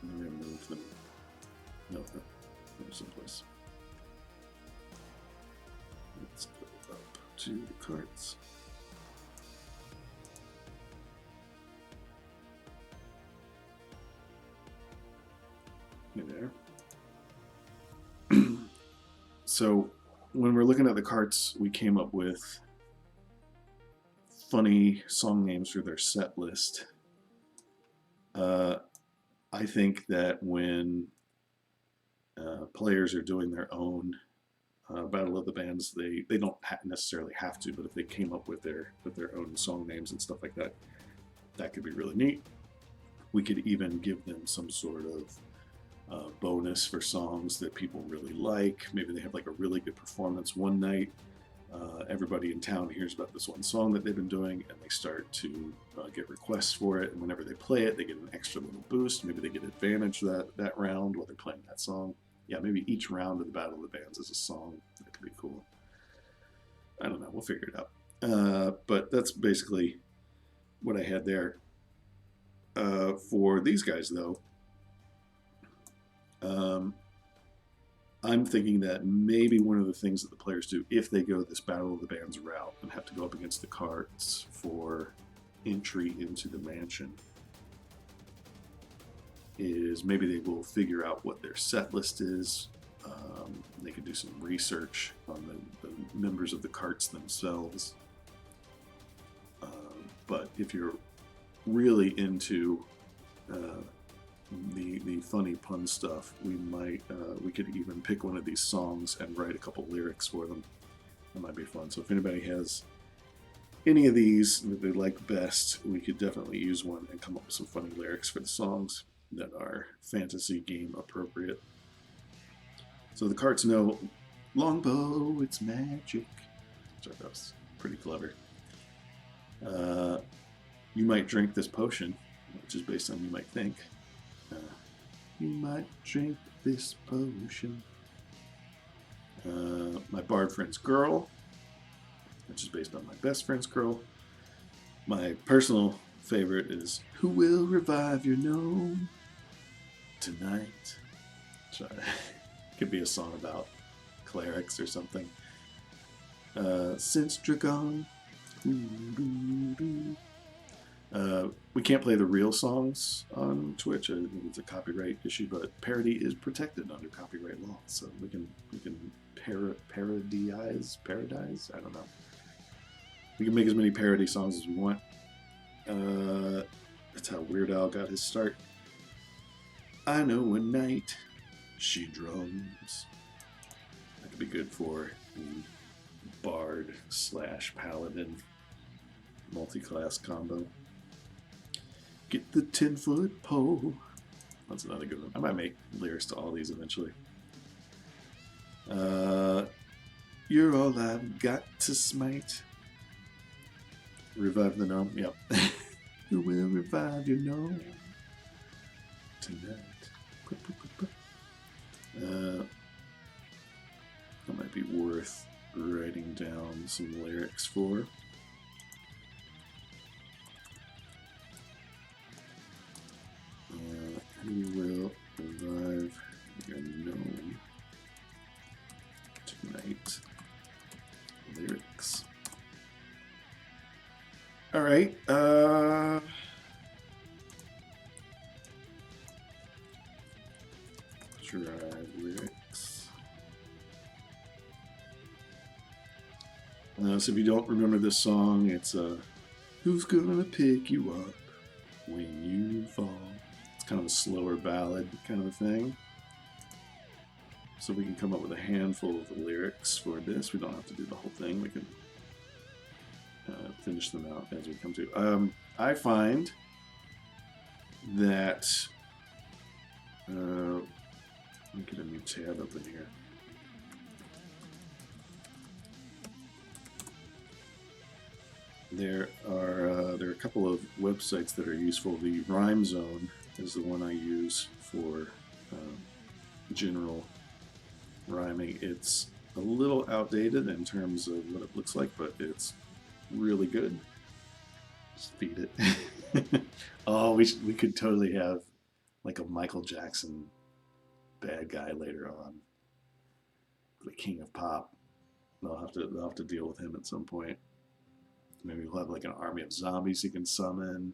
I'm going to move them. No, they're someplace. Let's go up to the carts. There. So when we're looking at the carts, we came up with funny song names for their set list. I think that when players are doing their own Battle of the Bands, they don't necessarily have to, but if they came up with their own song names and stuff like that, that could be really neat. We could even give them some sort of bonus for songs that people really like. Maybe they have like a really good performance one night. Everybody in town hears about this one song that they've been doing, and they start to get requests for it. And whenever they play it, they get an extra little boost. Maybe they get advantage that round while they're playing that song. Yeah, maybe each round of the Battle of the Bands is a song. That could be cool. I don't know. We'll figure it out. But that's basically what I had there. For these guys, though, I'm thinking that maybe one of the things that the players do if they go this Battle of the Bands route and have to go up against the carts for entry into the mansion is maybe they will figure out what their set list is. They could do some research on the members of the carts themselves. But if you're really into the funny pun stuff, we could even pick one of these songs and write a couple lyrics for them. That might be fun. So if anybody has any of these that they like best, we could definitely use one and come up with some funny lyrics for the songs that are fantasy game appropriate. So the carts know longbow, it's magic. So that was pretty clever. You might drink this potion, which is based on you might think. You might drink this potion. My bard friend's girl, which is based on my best friend's girl. My personal favorite is Who Will Revive Your Gnome Tonight? So, could be a song about clerics or something. Since Dragon. We can't play the real songs on Twitch. I think it's a copyright issue, but parody is protected under copyright law, so we can parodize. I don't know. We can make as many parody songs as we want. That's how Weird Al got his start. I know a night she drums. That could be good for bard / paladin multi-class combo. Get the 10-foot pole. That's another good one. I might make lyrics to all these eventually. You're all I've got to smite. Revive the gnome. Yep. Who will revive your gnome tonight? That might be worth writing down some lyrics for. Who will revive your gnome tonight? Lyrics. All right. Drive lyrics. So if you don't remember this song, it's "Who's gonna pick you up when you fall?" It's kind of a slower ballad kind of a thing. So we can come up with a handful of the lyrics for this. We don't have to do the whole thing. We can finish them out as we come to. I find that let me get a new tab open here. There are a couple of websites that are useful. The Rhyme Zone is the one I use for general rhyming. It's a little outdated in terms of what it looks like, but it's really good. Just feed it. Oh, we could totally have like a Michael Jackson bad guy later on, the king of pop. They'll have to deal with him at some point. Maybe we'll have like an army of zombies he can summon.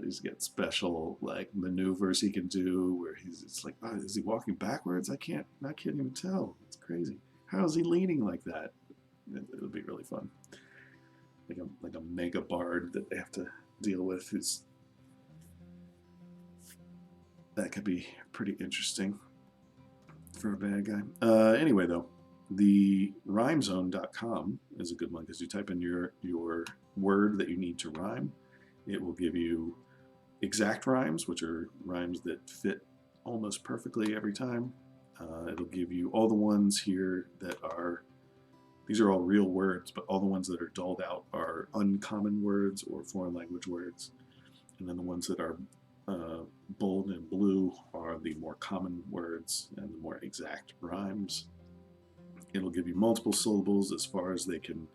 He's got special like maneuvers he can do where it's like, oh, is he walking backwards? I can't even tell. It's crazy. How is he leaning like that? It'll be really fun. Like a mega bard that they have to deal with. That could be pretty interesting for a bad guy. Anyway, though, the rhymezone.com is a good one because you type in your word that you need to rhyme. It will give you exact rhymes, which are rhymes that fit almost perfectly every time. It'll give you all the ones here that are, these are all real words, but all the ones that are dulled out are uncommon words or foreign language words. And then the ones that are bold and blue are the more common words and the more exact rhymes. It'll give you multiple syllables as far as they can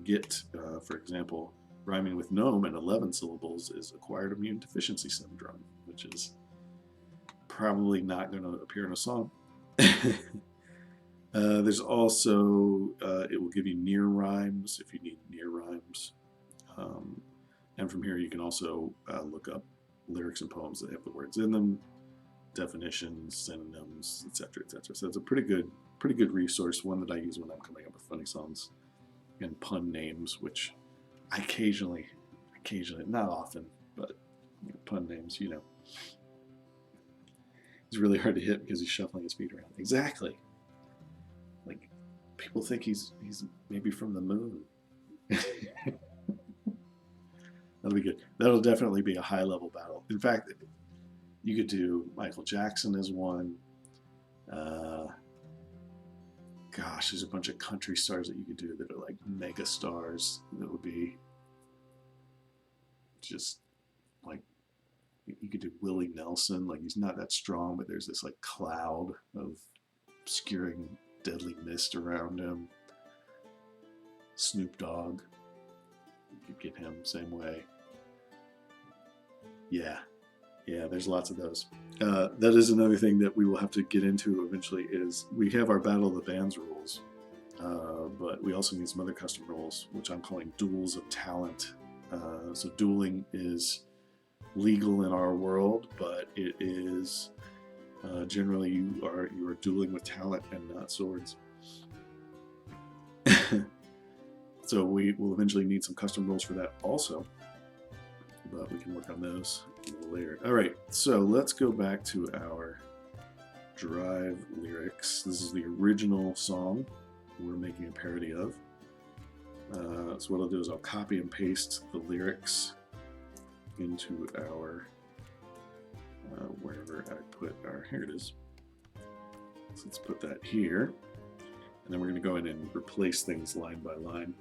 get. For example, rhyming with gnome in 11 syllables is acquired immune deficiency syndrome, which is probably not going to appear in a song. There's also, it will give you near rhymes if you need near rhymes. And from here you can also look up lyrics and poems that have the words in them, definitions, synonyms, etc., etc. So it's a pretty good resource, one that I use when I'm coming up with funny songs and pun names, which I occasionally, not often, but pun names, It's really hard to hit because he's shuffling his feet around. Exactly. Like, people think he's maybe from the moon. That'll be good. That'll definitely be a high-level battle. In fact, you could do Michael Jackson as one. Gosh, there's a bunch of country stars that you could do that are like mega stars. That would be just like, you could do Willie Nelson. Like, he's not that strong, but there's this like cloud of obscuring deadly mist around him. Snoop Dogg, you could get him same way. Yeah, there's lots of those. That is another thing that we will have to get into eventually, is we have our Battle of the Bands rules, but we also need some other custom rules, which I'm calling Duels of Talent. So dueling is legal in our world, but it is generally you are dueling with talent and not swords. So we will eventually need some custom rules for that also, but we can work on those a little later. All right, so let's go back to our Drive lyrics. This is the original song we're making a parody of. So what I'll do is I'll copy and paste the lyrics into our wherever I put our, here it is. So let's put that here, and then we're going to go in and replace things line by line.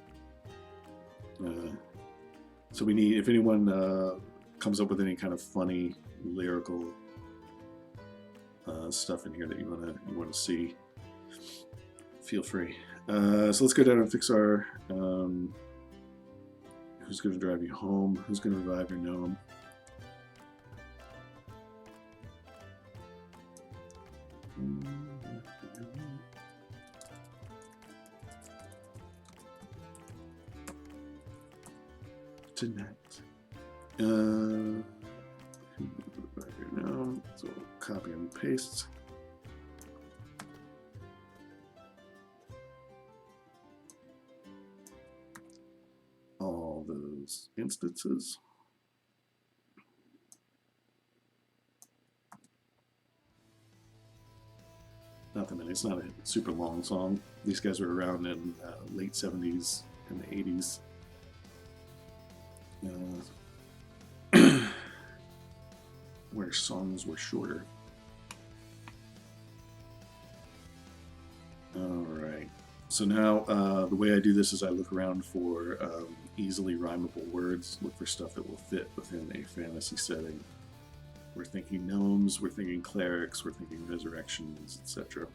So we need, if anyone comes up with any kind of funny lyrical stuff in here that you want to see, feel free. So let's go down and fix our who's going to drive you home, who's going to revive your gnome. Tonight. So copy and paste. All those instances. Not that many. It's not a super long song. These guys were around in late 70s and the 80s. Where songs were shorter. Alright, so now the way I do this is I look around for easily rhymable words, look for stuff that will fit within a fantasy setting. We're thinking gnomes, we're thinking clerics, we're thinking resurrections, etc.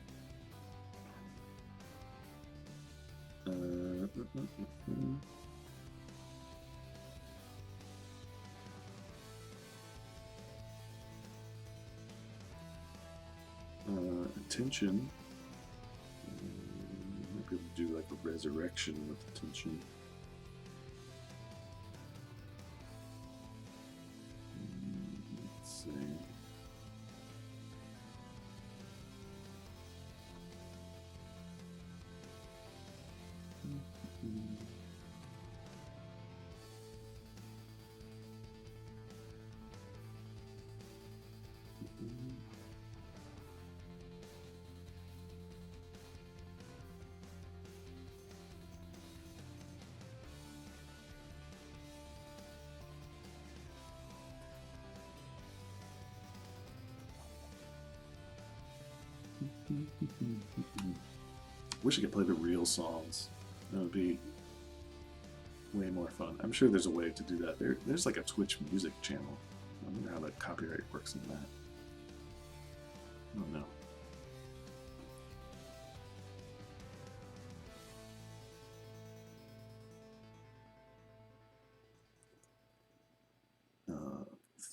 Attention. Might be able to do like a resurrection with attention. Let's see. Wish I could play the real songs. That would be way more fun. I'm sure there's a way to do that. There's like a Twitch music channel. I wonder how the copyright works in that. I don't know.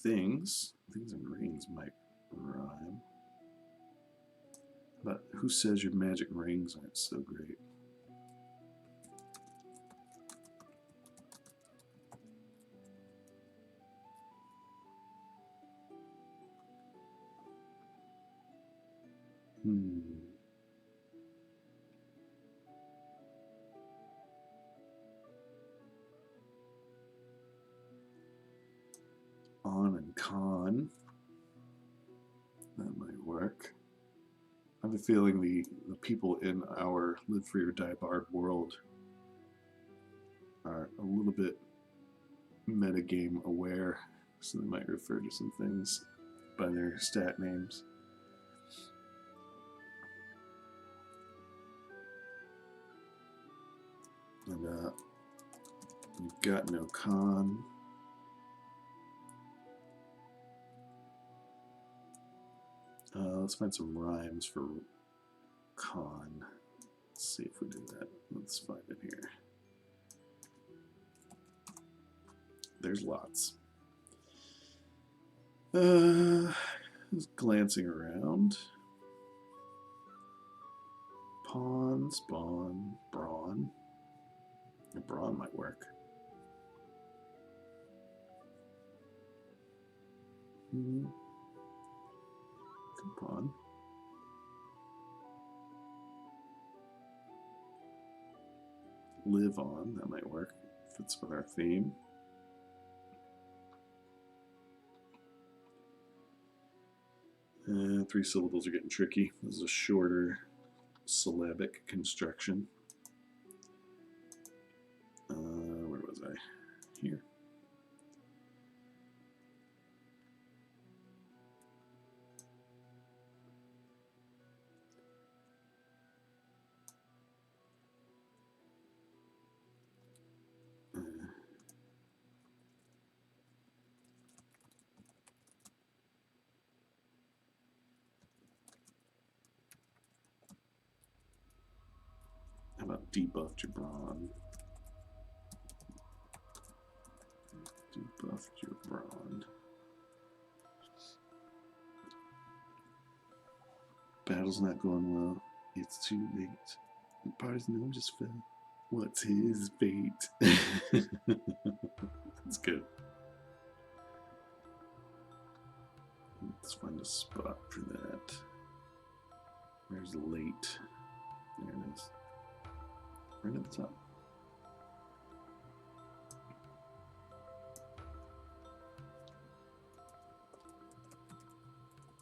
Things and rings might rhyme. But who says your magic rings aren't so great? On and con. That might work. I have a feeling the people in our Live Free or Die Barred world are a little bit metagame aware, so they might refer to some things by their stat names. And we've got no con. Let's find some rhymes for con. Let's see if we do that. Let's find it here. There's lots. Just glancing around. Pawn, spawn, brawn. Brawn might work. Come on. Live on, that might work. Fits with our theme. Three syllables are getting tricky. This is a shorter syllabic construction. Where was I? Here. How about debuff Gibran? Debuff Gibran. Battle's not going well. It's too late. The party's gnome just fell. What's his fate? That's good. Let's find a spot for that. Where's late? There it is. Right at the top.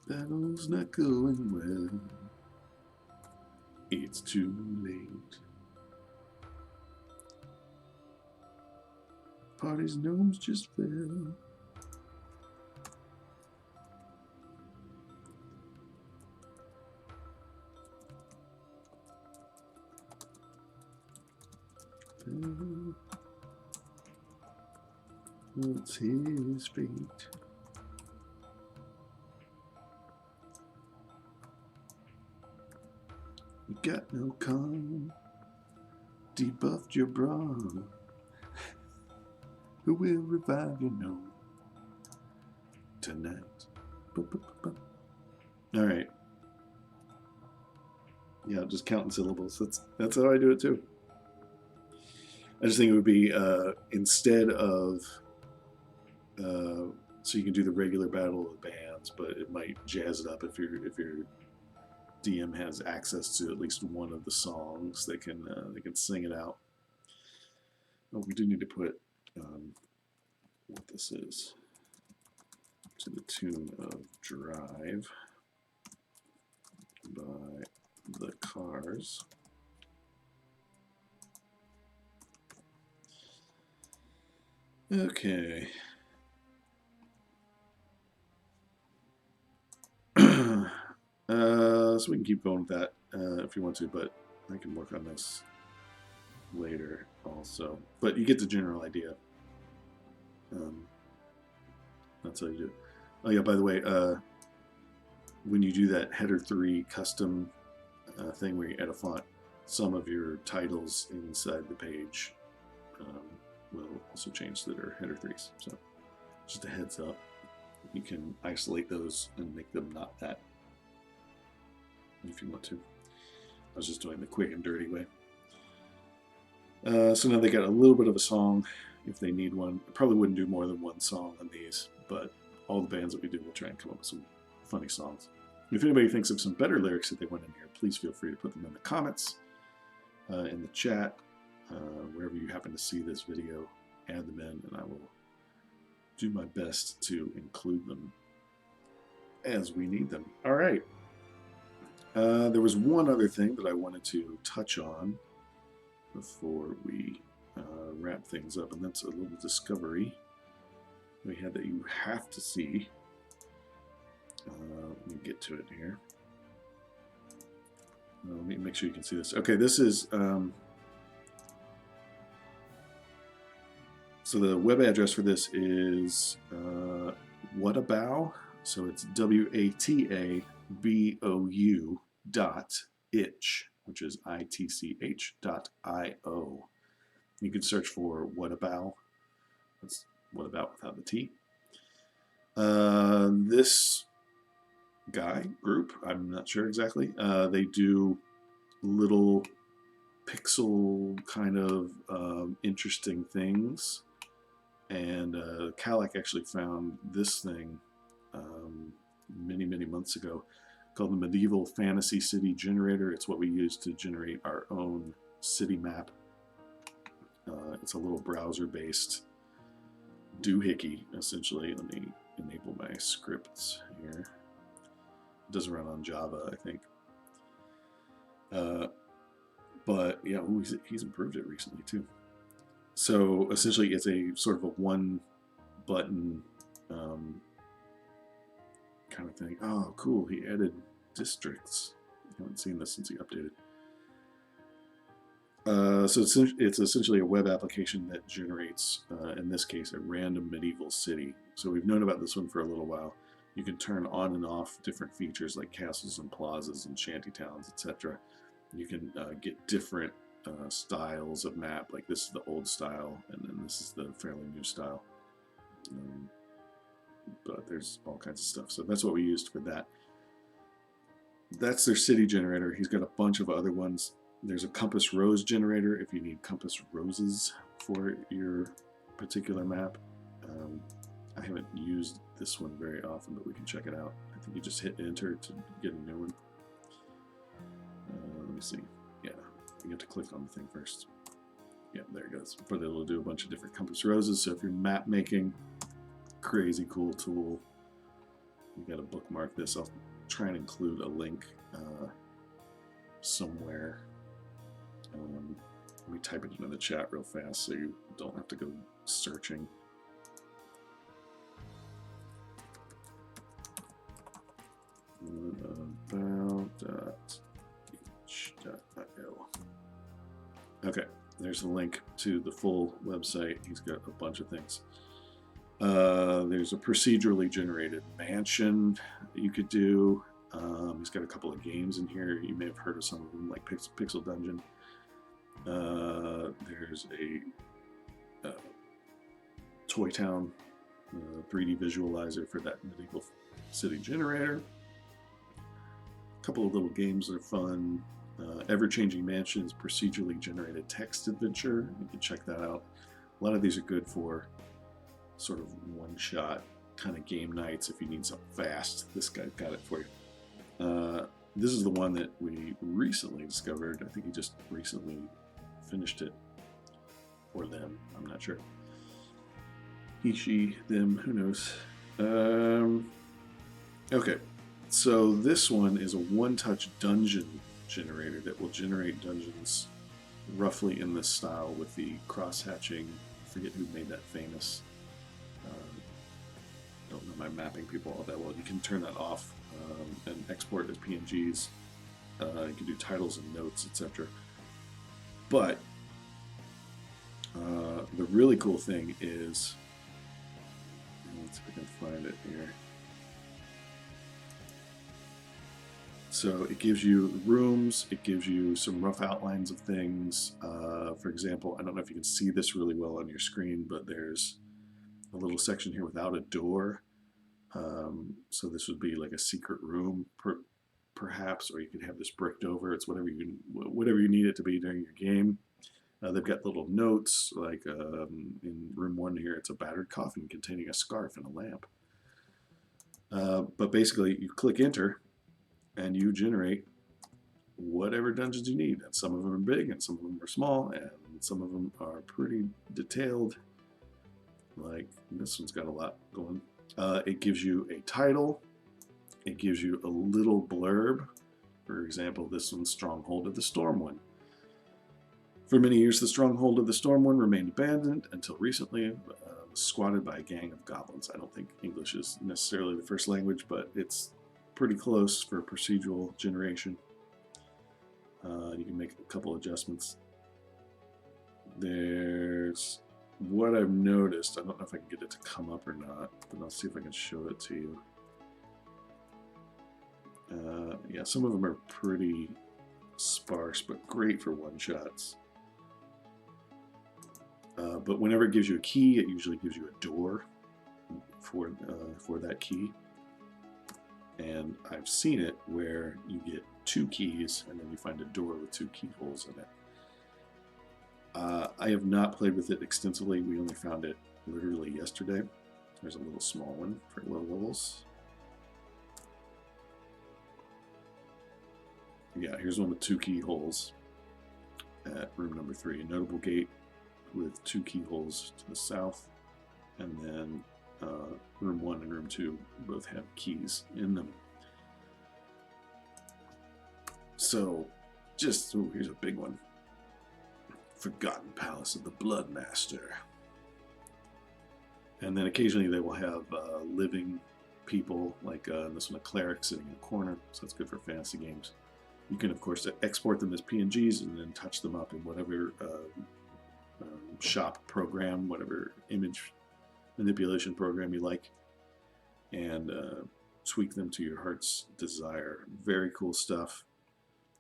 Battle's not going well. It's too late. Party's gnomes just fell. What's his fate? You got no calm. Debuffed your brawn. Who will revive your gnome tonight? All right. Yeah, just counting syllables. That's how I do it too. I just think it would be instead of so you can do the regular battle of the bands, but it might jazz it up if your DM has access to at least one of the songs. They can sing it out. Oh, we do need to put what this is to the tune of "Drive" by the Cars. Okay. So we can keep going with that if you want to, but I can work on this later also. But you get the general idea. That's how you do it. Oh yeah, by the way, when you do that header 3 custom thing where you add a font, some of your titles inside the page will also change to their header 3s. So just a heads up. You can isolate those and make them not that if you want to. I was just doing the quick and dirty way. So now they got a little bit of a song if they need one. I probably wouldn't do more than one song on these, but all the bands that we do will try and come up with some funny songs. If anybody thinks of some better lyrics that they want in here, please feel free to put them in the comments, in the chat, wherever you happen to see this video, add them in, and I will do my best to include them as we need them. All right. There was one other thing that I wanted to touch on before we wrap things up, and that's a little discovery we had that you have to see. Let me get to it here. Let me make sure you can see this. Okay, this is so the web address for this is Whatabou. So it's WATABOU.itch, which is ITCH.io. You can search for Whatabou. That's what about without the T. This group, I'm not sure exactly. They do little pixel kind of interesting things. And Kalak actually found this thing many months ago, called the Medieval Fantasy City Generator. It's what we use to generate our own city map. It's a little browser-based doohickey, essentially. Let me enable my scripts here. It doesn't run on Java, I think. But yeah, he's improved it recently too. So essentially, it's a sort of a one-button kind of thing. Oh, cool! He added districts. I haven't seen this since he updated. So it's essentially a web application that generates, in this case, a random medieval city. So we've known about this one for a little while. You can turn on and off different features like castles and plazas and shantytowns, etc. You can get different styles of map. Like this is the old style, and then this is the fairly new style. But there's all kinds of stuff. So that's what we used for that. That's their city generator. He's got a bunch of other ones. There's a compass rose generator if you need compass roses for your particular map. I haven't used this one very often, but we can check it out. I think you just hit enter to get a new one. Let me see. Yeah, you have to click on the thing first. Yeah, there it goes. But it'll do a bunch of different compass roses. So if you're map making, crazy cool tool. You got to bookmark this. I'll try and include a link somewhere. Let me type it into the chat real fast so you don't have to go searching. About.h.io. Okay, there's the link to the full website. He's got a bunch of things. There's a procedurally generated mansion that you could do. He's got a couple of games in here. You may have heard of some of them, like Pixel Dungeon. There's a Toy Town 3D visualizer for that medieval city generator. A couple of little games that are fun. Ever-Changing Mansions, procedurally generated text adventure. You can check that out. A lot of these are good for sort of one-shot kind of game nights if you need something fast. This guy's got it for you. This is the one that we recently discovered. I think he just recently finished it. Or them, I'm not sure. He, she, them, who knows. Okay, so this one is a one-touch dungeon generator that will generate dungeons roughly in this style with the cross-hatching. I forget who made that famous. Don't know my mapping people all that well. You can turn that off and export as PNGs. You can do titles and notes, etc. But the really cool thing is, let's see if I can find it here. So it gives you rooms, it gives you some rough outlines of things. For example, I don't know if you can see this really well on your screen, but there's a little section here without a door. So this would be like a secret room, perhaps, or you could have this bricked over. It's whatever you need it to be during your game. They've got little notes, like in room 1 here, it's a battered coffin containing a scarf and a lamp. But basically, you click enter, and you generate whatever dungeons you need. And some of them are big, and some of them are small, and some of them are pretty detailed. Like this one's got a lot going. It gives you a title. It gives you a little blurb. For example, this one's Stronghold of the Storm One. For many years, the Stronghold of the Storm One remained abandoned until recently, was squatted by a gang of goblins. I don't think English is necessarily the first language, but it's pretty close for procedural generation. You can make a couple adjustments. There's what I've noticed. I don't know if I can get it to come up or not, but I'll see if I can show it to you. Yeah, some of them are pretty sparse, but great for one-shots. But whenever it gives you a key, it usually gives you a door for that key. And I've seen it where you get 2 keys and then you find a door with 2 keyholes in it. I have not played with it extensively. We only found it literally yesterday. There's a little small one for low levels. Yeah, here's one with 2 keyholes at room number 3. A notable gate with 2 keyholes to the south, and then room 1 and room 2 both have keys in them. So, just, oh, here's a big one. Forgotten Palace of the Bloodmaster. And then occasionally they will have living people, like this one, a cleric sitting in a corner, so that's good for fantasy games. You can, of course, export them as PNGs and then touch them up in whatever shop program, whatever image manipulation program you like, and tweak them to your heart's desire. Very cool stuff.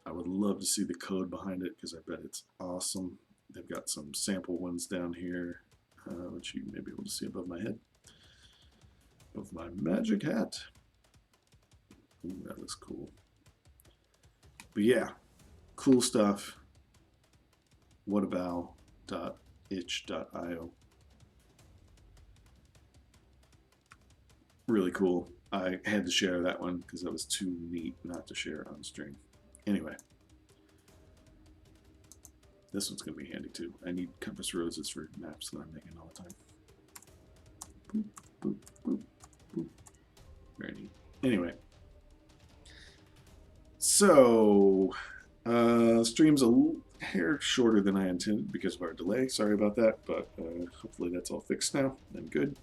I would love to see the code behind it because I bet it's awesome. They've got some sample ones down here, which you may be able to see above my head, above my magic hat. Ooh, that looks cool. But yeah, cool stuff. Whatabout.itch.io. Really cool. I had to share that one because that was too neat not to share on stream. Anyway, this one's going to be handy too. I need compass roses for maps that I'm making all the time. Boop, boop, boop, boop. Very neat. Anyway, so stream's a hair shorter than I intended because of our delay. Sorry about that, but hopefully that's all fixed now and good.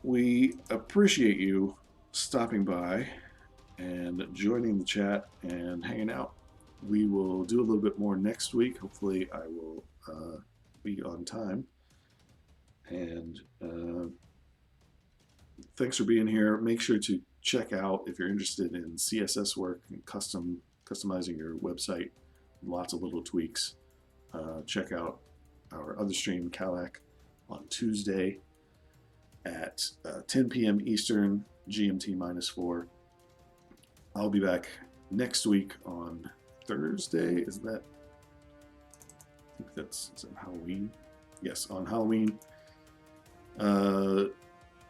We appreciate you stopping by and joining the chat and hanging out. We will do a little bit more next week. Hopefully I will be on time. And thanks for being here. Make sure to check out, if you're interested in CSS work and customizing your website, lots of little tweaks. Check out our other stream, Calac, on Tuesday at 10 p.m. Eastern, GMT -4. I'll be back next week on Thursday. Is that? I think that's, is it Halloween? Yes, on Halloween.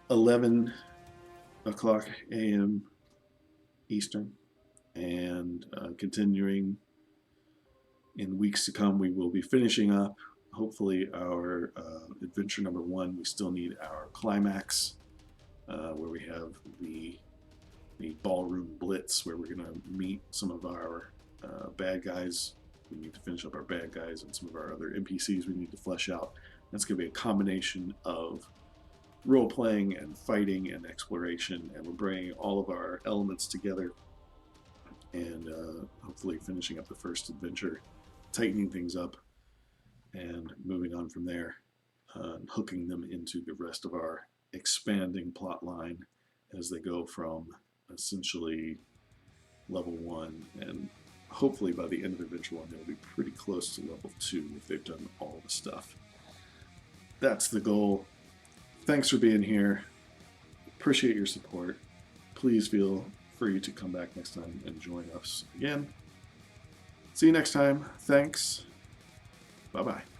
11 o'clock a.m. Eastern. And continuing in weeks to come, we will be finishing up, hopefully, our adventure number 1. We still need our climax, where we have the ballroom blitz, where we're going to meet some of our bad guys. We need to finish up our bad guys and some of our other NPCs we need to flesh out. That's going to be a combination of role-playing and fighting and exploration, and we're bringing all of our elements together and hopefully finishing up the first adventure, tightening things up, and moving on from there, and hooking them into the rest of our expanding plot line as they go from essentially level 1, and hopefully by the end of adventure 1 they'll be pretty close to level 2 if they've done all the stuff. That's the goal. Thanks for being here. Appreciate your support. Please feel free to come back next time and join us again. See you next time. Thanks. Bye-bye.